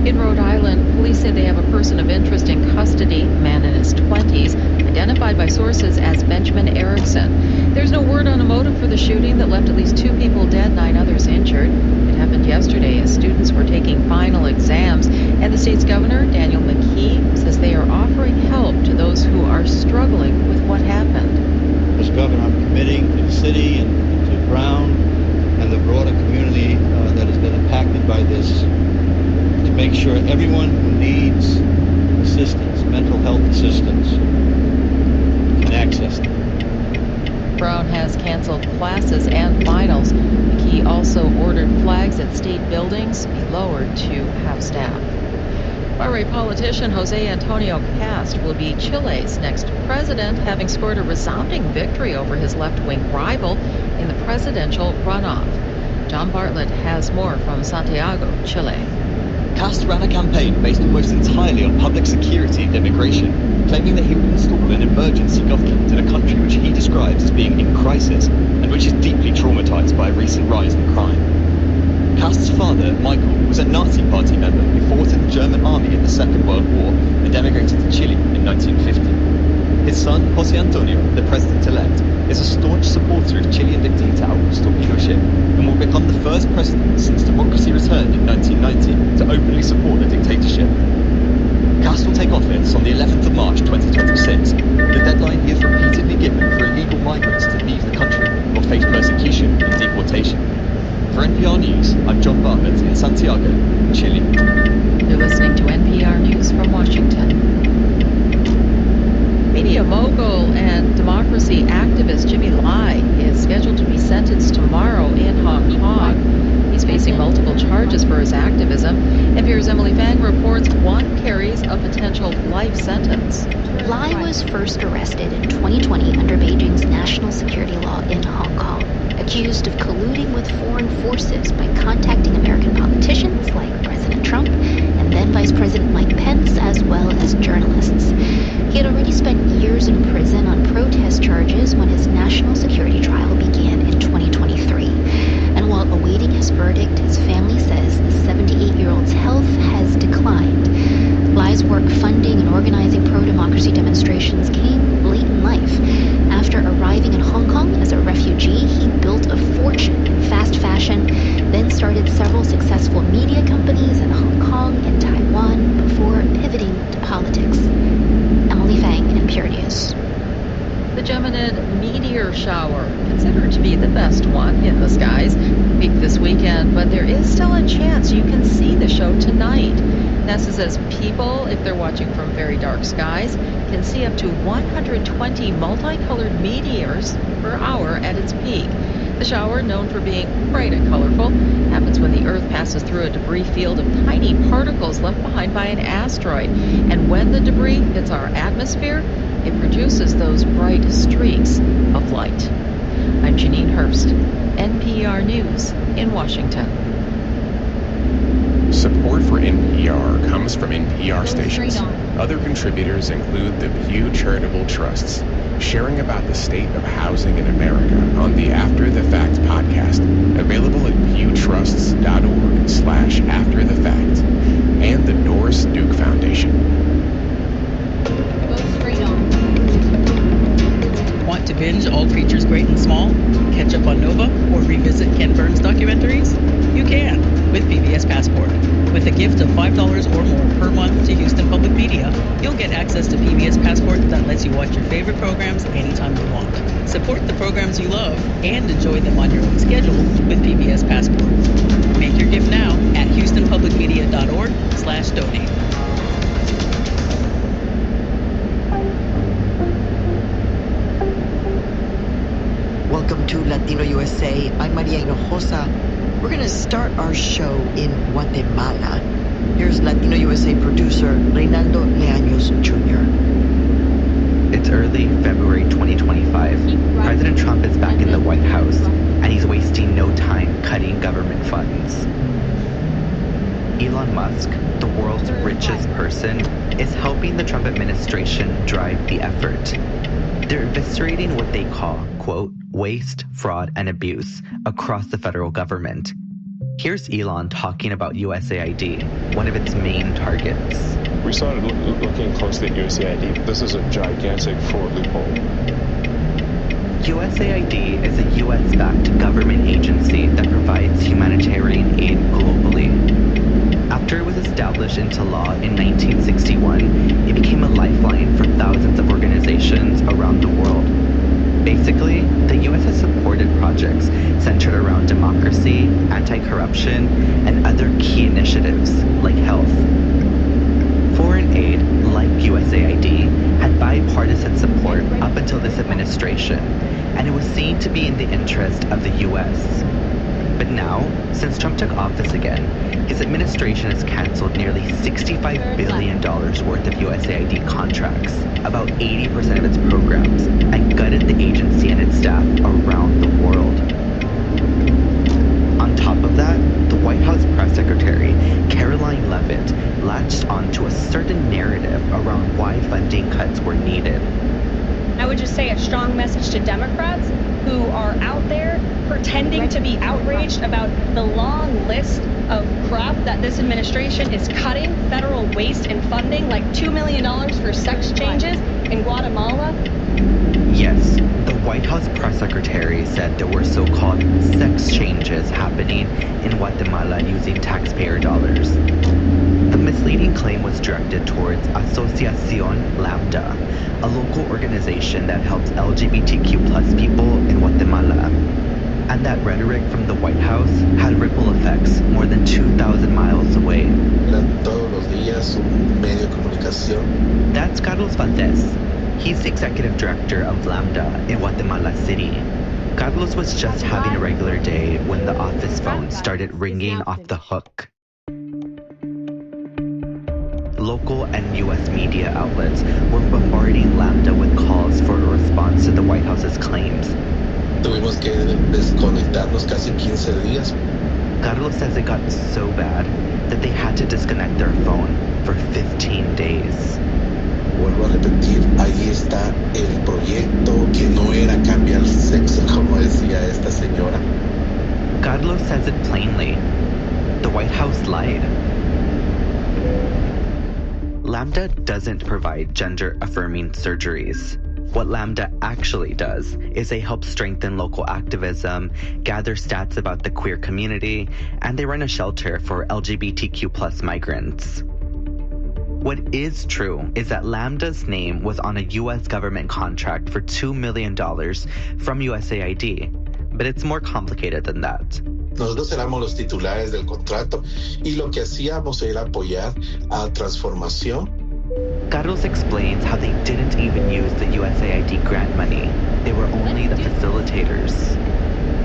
In Rhode Island, police say they have a person of interest in custody, a man in his 20s, identified by sources as Benjamin Erickson. There's no word on a motive for the shooting that left at least 2 people dead, 9 others injured. It happened yesterday as students were taking final exams, and the state's governor, Daniel McKee, says they are offering help to those who are struggling with what happened. As governor, I'm committing to the city and to Brown and the broader community that has been impacted by this to make sure everyone who needs assistance, mental health assistance, can access them. Brown has canceled classes and finals. McKee also ordered flags at state buildings be lowered to half staff. Far-right politician Jose Antonio Cast will be Chile's next president, having scored a resounding victory over his left-wing rival in the presidential runoff. John Bartlett has more from Santiago, Chile. Cast ran a campaign based almost entirely on public security and immigration, claiming that he would install an emergency government in a country which he describes as being in crisis and which is deeply traumatized by a recent rise in crime. Cast's father, Michael, was a Nazi Party member who fought in the German army in the Second World War and emigrated to Chile in 1950. His son, José Antonio, the president-elect, is a staunch supporter of Chilean dictator Augusto Pinochet and will become the first president since democracy returned in 1990 to openly support the dictatorship. Cast will take office on the 11th of March 2026, the deadline he has repeatedly given for illegal migrants to leave the country or face persecution and deportation. For NPR News, I'm John Bartlett in Santiago, Chile. You're listening to NPR News from Washington. Media mogul and democracy activist Jimmy Lai is scheduled to be sentenced tomorrow in Hong Kong. He's facing multiple charges for his activism. NPR's Emily Fang reports one carries a potential life sentence. Lai was first arrested in 2020 under Beijing's national security law in Hong Kong, accused of colluding with foreign forces by contacting American politicians like President Trump and then Vice President Mike Pence, as well as journalists. He had already spent years in prison on protest charges when his national security trial began in 2023. And while awaiting his verdict, his family says the 78-year-old's health has declined. Lai's work funding and organizing pro-democracy demonstrations came late in life. After arriving in Hong Kong as a refugee, he built a fortune in fast fashion, then started several successful media companies in Hong Kong and Taiwan before pivoting to politics. Emily Fang, NPR News. The Geminid meteor shower, considered to be the best one in the skies, peaked this weekend, but there is still a chance you can see the show tonight. NASA says people, if they're watching from very dark skies, can see up to 120 multicolored meteors per hour at its peak. The shower, known for being bright and colorful, happens when the Earth passes through a debris field of tiny particles left behind by an asteroid. And when the debris hits our atmosphere, it produces those bright streaks of light. I'm Janine Hurst, NPR News in Washington. Support for NPR comes from NPR stations. Other contributors include the Pew Charitable Trusts, sharing about the state of housing in America on the After the Fact podcast, available at pewtrusts.org/afterthefact, and the Doris Duke Foundation. Want to binge All Creatures Great and Small, catch up on Nova, or revisit Ken Burns documentaries? You can with PBS Passport. With a gift of $5 or more per month to Houston Public Media, you'll get access to PBS Passport that lets you watch your favorite programs anytime you want. Support the programs you love and enjoy them on your own schedule with PBS Passport. Make your gift now at houstonpublicmedia.org/donate. Welcome to Latino USA. I'm Maria Hinojosa. We're going to start our show in Guatemala. Here's Latino USA producer Reynaldo Leaños Jr. It's early February 2025. President Trump is back in the White House, and he's wasting no time cutting government funds. Elon Musk, the world's richest person, is helping the Trump administration drive the effort. They're eviscerating what they call, quote, waste, fraud, and abuse across the federal government. Here's Elon talking about USAID, one of its main targets. We started looking closely at USAID. This is a gigantic fraud loophole. USAID is a US-backed government agency that provides humanitarian aid globally. After it was established into law in 1961, it became a lifeline for thousands of organizations around the world. Basically, the U.S. has supported projects centered around democracy, anti-corruption, and other key initiatives like health. Foreign aid, like USAID, had bipartisan support up until this administration, and it was seen to be in the interest of the U.S. But now, since Trump took office again, his administration has canceled nearly $65 billion worth of USAID contracts, about 80% of its programs, and gutted the agency and its staff around the world. On top just say a strong message to Democrats who are out there pretending to be outraged about the long list of crap that this administration is cutting, federal waste and funding, like $2 million for sex changes in Guatemala. Yes, the White House press secretary said there were so-called sex changes happening in Guatemala using taxpayer dollars. The misleading claim was directed towards Asociación Lambda, a local organization that helps LGBTQ+ people in Guatemala. And that rhetoric from the White House had ripple effects more than 2,000 miles away. That's Carlos Valdez. He's the executive director of Lambda in Guatemala City. Carlos was just having a regular day when the office phone started ringing off the hook. Local and U.S. media outlets were bombarding Lambda with calls for a response to the White House's claims. Tuvimos que desconectarnos casi 15 días. Carlos says it got so bad that they had to disconnect their phone for 15 days. Vuelvo a repetir, ahí está el proyecto que no era cambiar sexo, como decía esta señora. Carlos says it plainly. The White House lied. Lambda doesn't provide gender-affirming surgeries. What Lambda actually does is they help strengthen local activism, gather stats about the queer community, and they run a shelter for LGBTQ+ migrants. What is true is that Lambda's name was on a U.S. government contract for $2 million from USAID, but it's more complicated than that. Nosotros éramos los titulares del contrato y lo que hacíamos era apoyar a Transformación. Carlos explains how they didn't even use the USAID grant money. They were only the facilitators.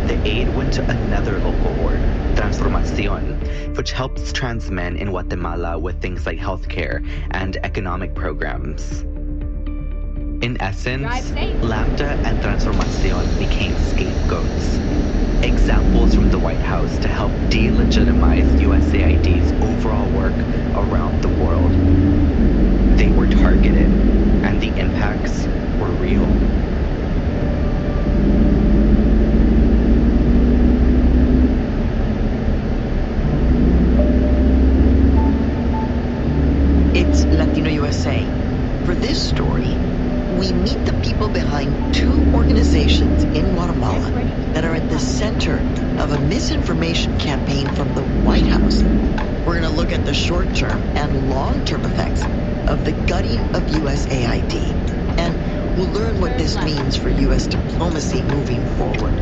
The aid went to another local org, Transformación, which helps trans men in Guatemala with things like healthcare and economic programs. In essence, Lambda and Transformación became scapegoats. Examples from the White House to help delegitimize USAID's overall work around the world. They were targeted, and the impacts were real. It's Latino USA. For this story, we meet the people behind two organizations in Guatemala that are at the center of a misinformation campaign from the White House. We're going to look at the short-term and long-term effects of the gutting of USAID, and we'll learn what this means for U.S. diplomacy moving forward.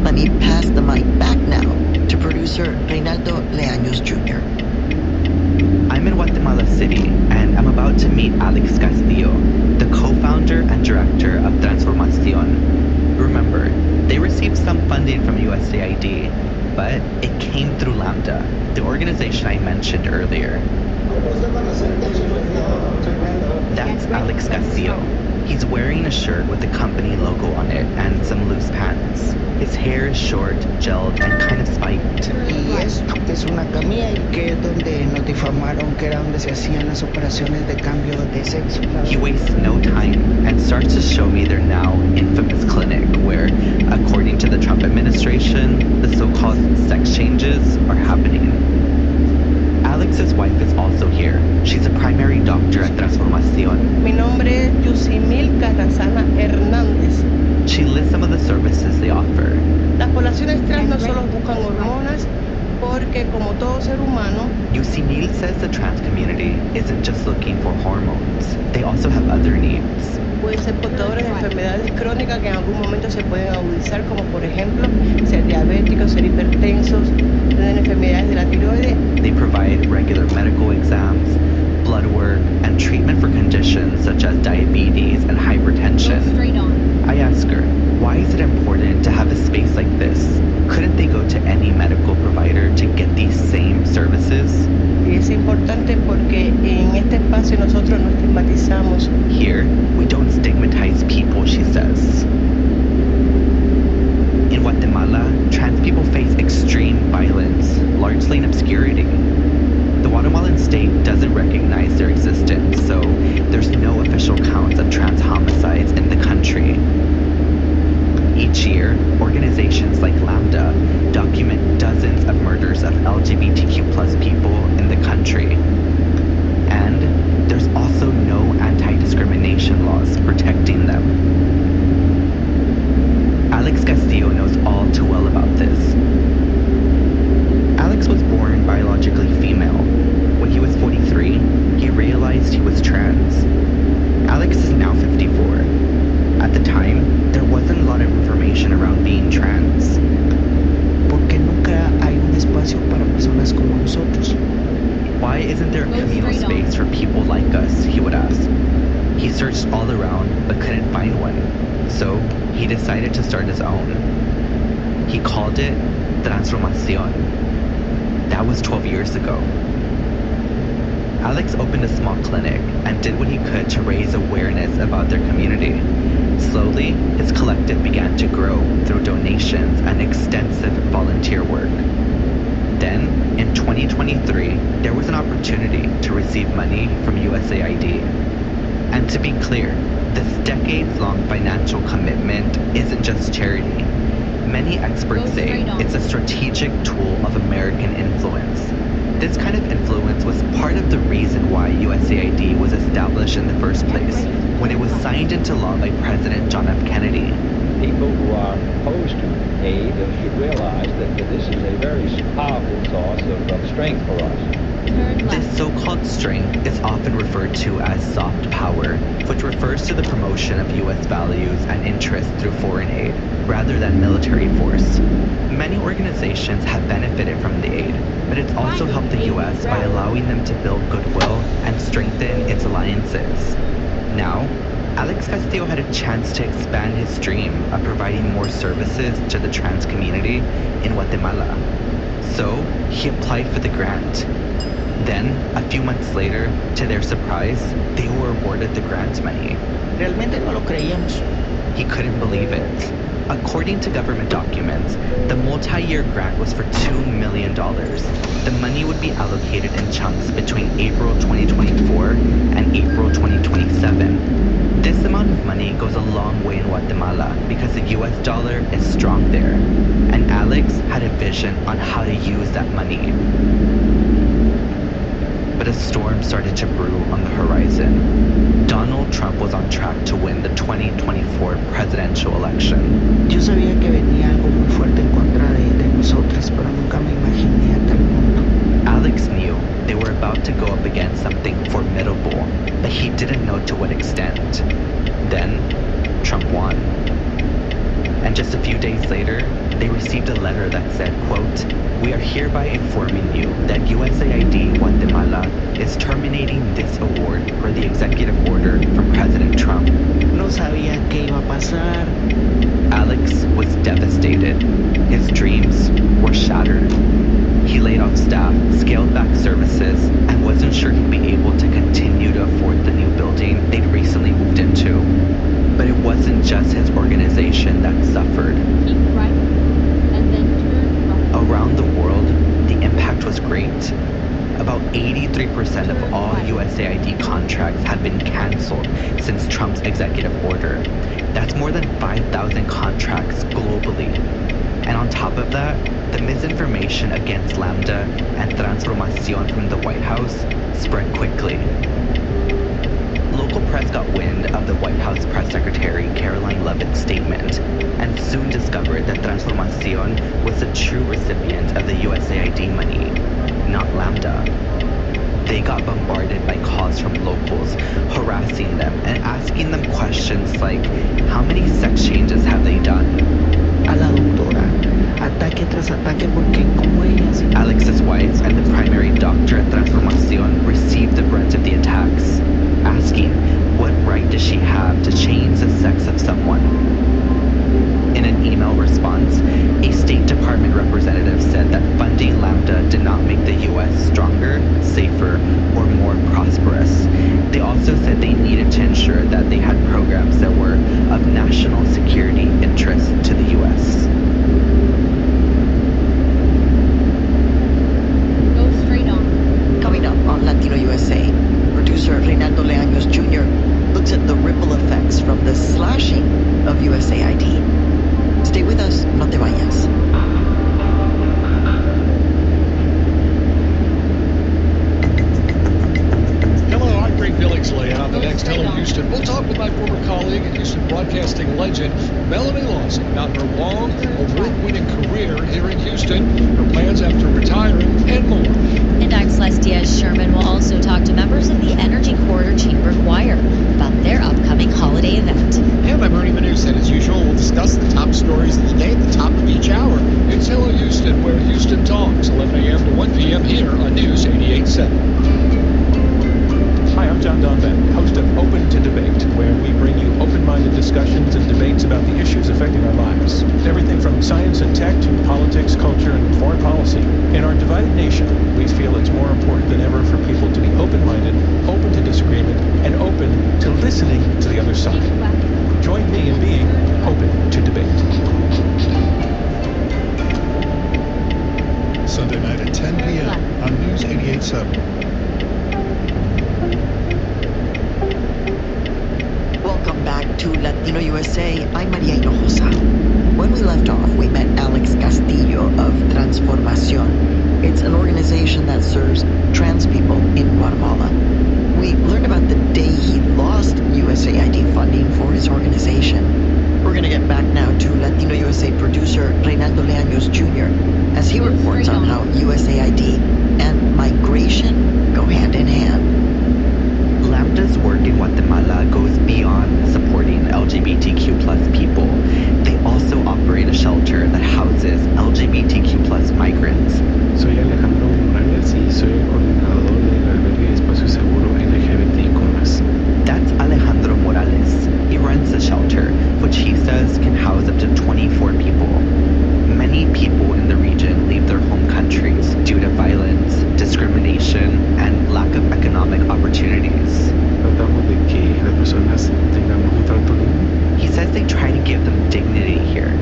Let me pass the mic back now to producer Reynaldo Leaños Jr. I'm in Guatemala City, and I'm about to meet Alex Castillo, the co-founder and director of Transformación. Remember, they received some funding from USAID, but it came through Lambda, the organization I mentioned earlier. That's Alex Castillo. He's wearing a shirt with the company logo on it and some loose pants. His hair is short, gelled, and kind of spiked. Y esto es una camilla y que es donde nos informaron que era donde se hacían las operaciones de cambio de sexo. He wastes no time and starts to show me their now infamous clinic where, according to the Trump administration, the so-called sex changes are happening. Alex's wife is also here. She's a primary doctor at Transformación. Mi nombre es Yusimil Carrasana Hernández. She lists some of the services they offer. Las poblaciones trans no solo buscan hormonas, porque como todo ser humano, Yusimil says the trans community isn't just looking for hormones. They also have other needs. pueden ser portadores de enfermedades crónicas que en algún momento se pueden agudizar, como por ejemplo ser diabéticos, ser hipertensos, tener enfermedades de la tiroides. They provide regular medical exams, blood work, and treatment for conditions such as diabetes and hypertension. I ask her, why is it important to have a space like this? Couldn't they go to any medical provider to get these same services? Y es importante porque en este espacio nosotros no estigmatizamos. Here, we don't stigmatize people, she says. In Guatemala, trans people face extreme violence, largely in obscurity. The Guatemalan state doesn't all around but couldn't find one. So he decided to start his own. He called it Transformación. That was 12 years ago. Alex opened a small clinic and did what he could to raise awareness about their community. Slowly, his collective began to grow through donations and extensive volunteer work. Then, in 2023, there was an opportunity to receive money from USAID. And to be clear, this decades-long financial commitment isn't just charity. Many experts say it's a strategic tool of American influence. This kind of influence was part of the reason why USAID was established in the first place, when it was signed into law by President John F. Kennedy. People who are opposed to aid should realize that this is a very powerful source of strength for us. This so-called strength is often referred to as soft power, which refers to the promotion of U.S. values and interests through foreign aid, rather than military force. Many organizations have benefited from the aid, but it's also helped the U.S. by allowing them to build goodwill and strengthen its alliances. Now, Alex Castillo had a chance to expand his dream of providing more services to the trans community in Guatemala. So, he applied for the grant. Then, a few months later, to their surprise, they were awarded the grant money. Realmente no lo creíamos. He couldn't believe it. According to government documents, the multi-year grant was for $2 million. The money would be allocated in chunks between April 2024 and April 2027. This amount of money goes a long way in Guatemala because the US dollar is strong there. And Alex had a vision on how to use that money. But a storm started to brew on the horizon. Donald Trump was on track to win the 2024 presidential election. Yo sabía que venía algo muy fuerte en contra de nosotros, pero nunca me imaginé a tal punto. Alex knew they were about to go up against something formidable, but he didn't know to what extent. Then, Trump won. And just a few days later, they received a letter that said, quote, "We are hereby informing you that USAID Guatemala is terminating this award for the executive order from President Trump." No sabía qué iba a pasar. Alex was devastated. His dreams were shattered. He laid off staff, scaled back services, and wasn't sure he'd be able to continue to afford the new building they'd recently moved into. But it wasn't just his organization that suffered. Around the world, the impact was great. About 83% of all USAID contracts have been canceled since Trump's executive order. That's more than 5,000 contracts globally. And on top of that, the misinformation against Lambda and Transformación from the White House spread quickly. Local press got wind of the White House press secretary Caroline Leavitt's statement and soon discovered that Transformación was the true recipient of the USAID money, not Lambda. They got bombarded by calls from locals, harassing them and asking them questions like, how many sex changes have they done? A la doctora, ataque tras ataque porque como ella... Alex's wife and the primary doctor at Transformación received the brunt of the attacks, asking what right does she have to change the sex of someone. In an email response, a State Department representative said that funding Lambda did not make the U.S. stronger, safer, or more prosperous. They also said they needed to ensure that they had programs that were of national security interest to the U.S. Go straight on. Coming up on Latino USA, producer Reynaldo Leaños Jr. looks at the ripple effects from the slashing of USAID. Stay with us, no te vayas. Hello, I'm Greg Billingsley, and on the next Hello Houston, we'll talk with my former colleague and Houston broadcasting legend, Melanie Lawson, about her long, award-winning career here in Houston, her plans after retiring, and more. And I'm Celeste Diaz-Sherman. We'll also talk to members of the Energy Corridor Chamber Choir about their upcoming holiday event. And I'm Ernie Manus, and as usual, we'll discuss the top stories of the day at the top of each hour. It's Hello Houston, where Houston talks, 11 a.m. to 1 p.m. here on News 88.7. Hi, I'm John Donvan, host of Open to Debate, where we discussions and debates about the issues affecting our lives. Everything from science and tech to politics, culture, and foreign policy. In our divided nation, we feel it's more important than ever for people to be open-minded, open to disagreement, and open to listening to the other side. Join me in being open to debate. Sunday night at 10 p.m. on News 88.7. Welcome back to Latino USA. I'm Maria Hinojosa. When we left off, we met Alex Castillo of Transformación. It's an organization that serves trans people in Guatemala. We learned about the day he lost USAID funding for his organization. We're going to get back now to Latino USA producer Reynaldo Leaños Jr. as he reports on how USAID and migration go hand in hand. Lambda's work in Guatemala goes beyond supporting LGBTQ plus people. They also operate a shelter that houses LGBTQ plus migrants. Soy Alejandro Morales y soy el coordinador del albergue de espacio seguro LGBTIQ+. That's Alejandro Morales. He runs the shelter, which he says can house up to 24 people. Many people in the region leave their home countries due to violence, discrimination, and lack of economic opportunities. Tratamos de que las personas tengamos un trato digno. He says they try to give them dignity here.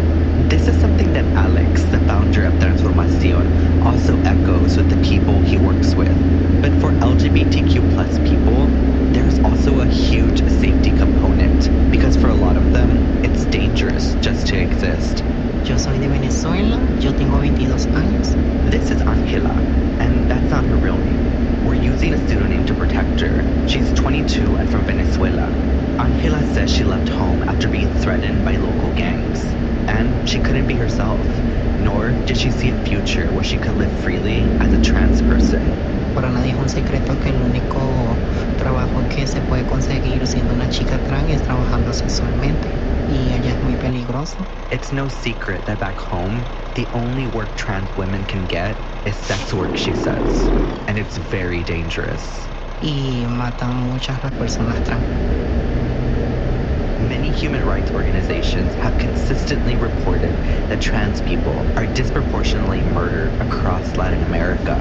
This is something that Alex, the founder of Transformación, also echoes with the people he works with. But for LGBTQ plus people, there's also a huge safety component, because for a lot of them, it's dangerous just to exist. Yo soy de Venezuela, yo tengo 22 años. This is Angela, and that's not her real name. We're using a pseudonym to protect her. She's 22 and from Venezuela. Angela says she left home after being threatened by local gangs. And she couldn't be herself, nor did she see a future where she could live freely as a trans person. Para nadie es un secreto que el único trabajo que se puede conseguir siendo una chica trans es trabajando sexualmente. Y allá es muy peligroso. It's no secret that back home, the only work trans women can get is sex work, she says. And it's very dangerous. Y matan muchas las personas trans. Many human rights organizations have consistently reported that trans people are disproportionately murdered across Latin America.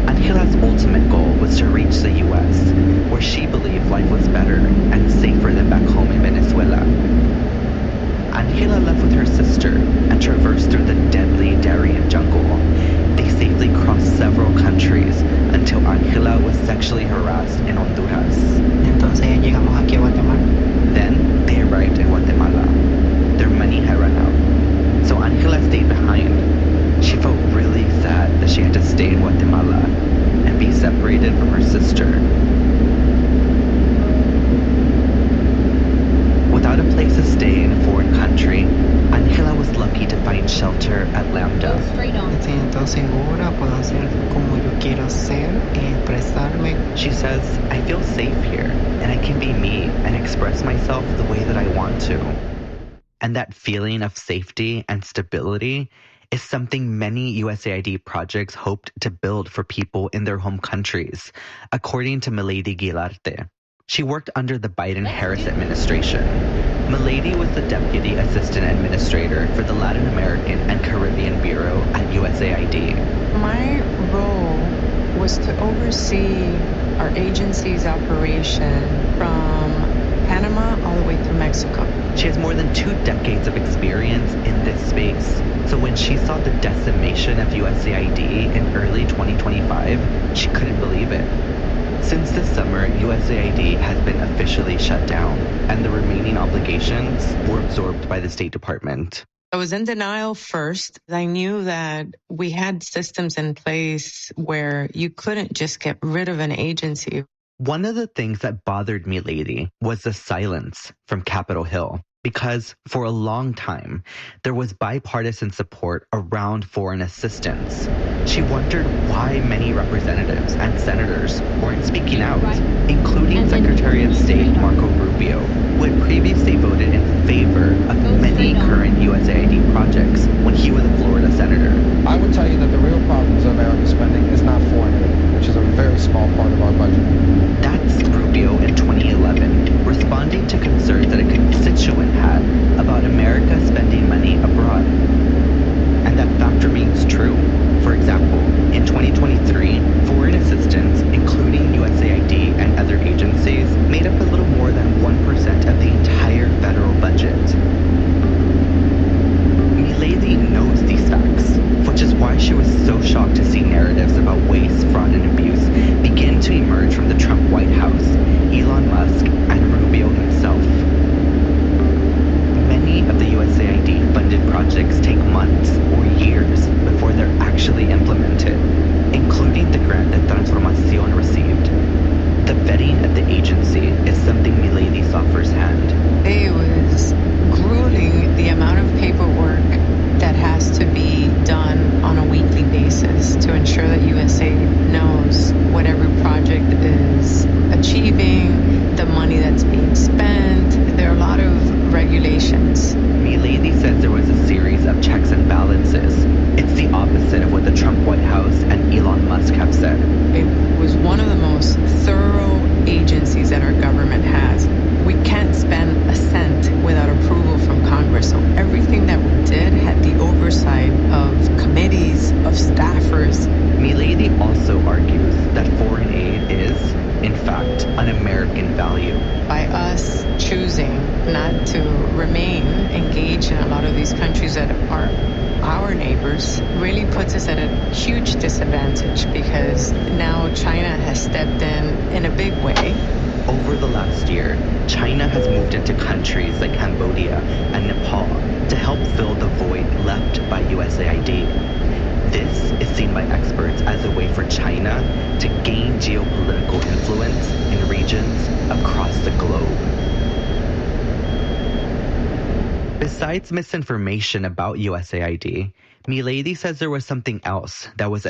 Angela's ultimate goal was to reach the U.S., where she believed life was better and safer than back home in Venezuela. Angela left with her sister and traversed through the deadly Darien jungle. They safely crossed several countries until Angela was sexually harassed in Honduras. Entonces llegamos aquí a Guatemala. Then they arrived in Guatemala. Their money had run out, so Angela stayed behind. She felt really sad that she had to stay in Guatemala and be separated from her sister. Without a place to stay in a foreign country, Angela was lucky to find shelter at Lambda. Me siento segura, puedo hacer como yo quiero ser y expresarme. She says, I feel safe here, and I can be me and express myself the way that I want to. And that feeling of safety and stability is something many USAID projects hoped to build for people in their home countries, according to Milady Guilarte. She worked under the Biden-Harris administration. Milady was the Deputy Assistant Administrator for the Latin American and Caribbean Bureau at USAID. My role was to oversee our agency's operation from Panama all the way through Mexico. She has more than 2 decades of experience in this space. So when she saw the decimation of USAID in early 2025, she couldn't believe it. Since this summer, USAID has been officially shut down, and the remaining obligations were absorbed by the State Department. I was in denial first. I knew that we had systems in place where you couldn't just get rid of an agency. One of the things that bothered me lately was the silence from Capitol Hill. Because for a long time, there was bipartisan support around foreign assistance. She wondered why many representatives and senators weren't speaking out, including Secretary of State Marco Rubio, who had previously voted in favor of many current USAID projects when he was a Florida senator. I would tell you that the real problems of American spending is not foreign aid, which is a very small part of our budget. That's Rubio in 2011, responding to concerns that a considerable that are our neighbors really puts us at a huge disadvantage because now China has stepped in a big way. Over the last year, China has moved into countries like Cambodia and Nepal to help fill the void left by USAID. This is seen by experts as a way for China to gain geopolitical influence in regions across the globe. Besides misinformation about USAID, Milady says there was something else that was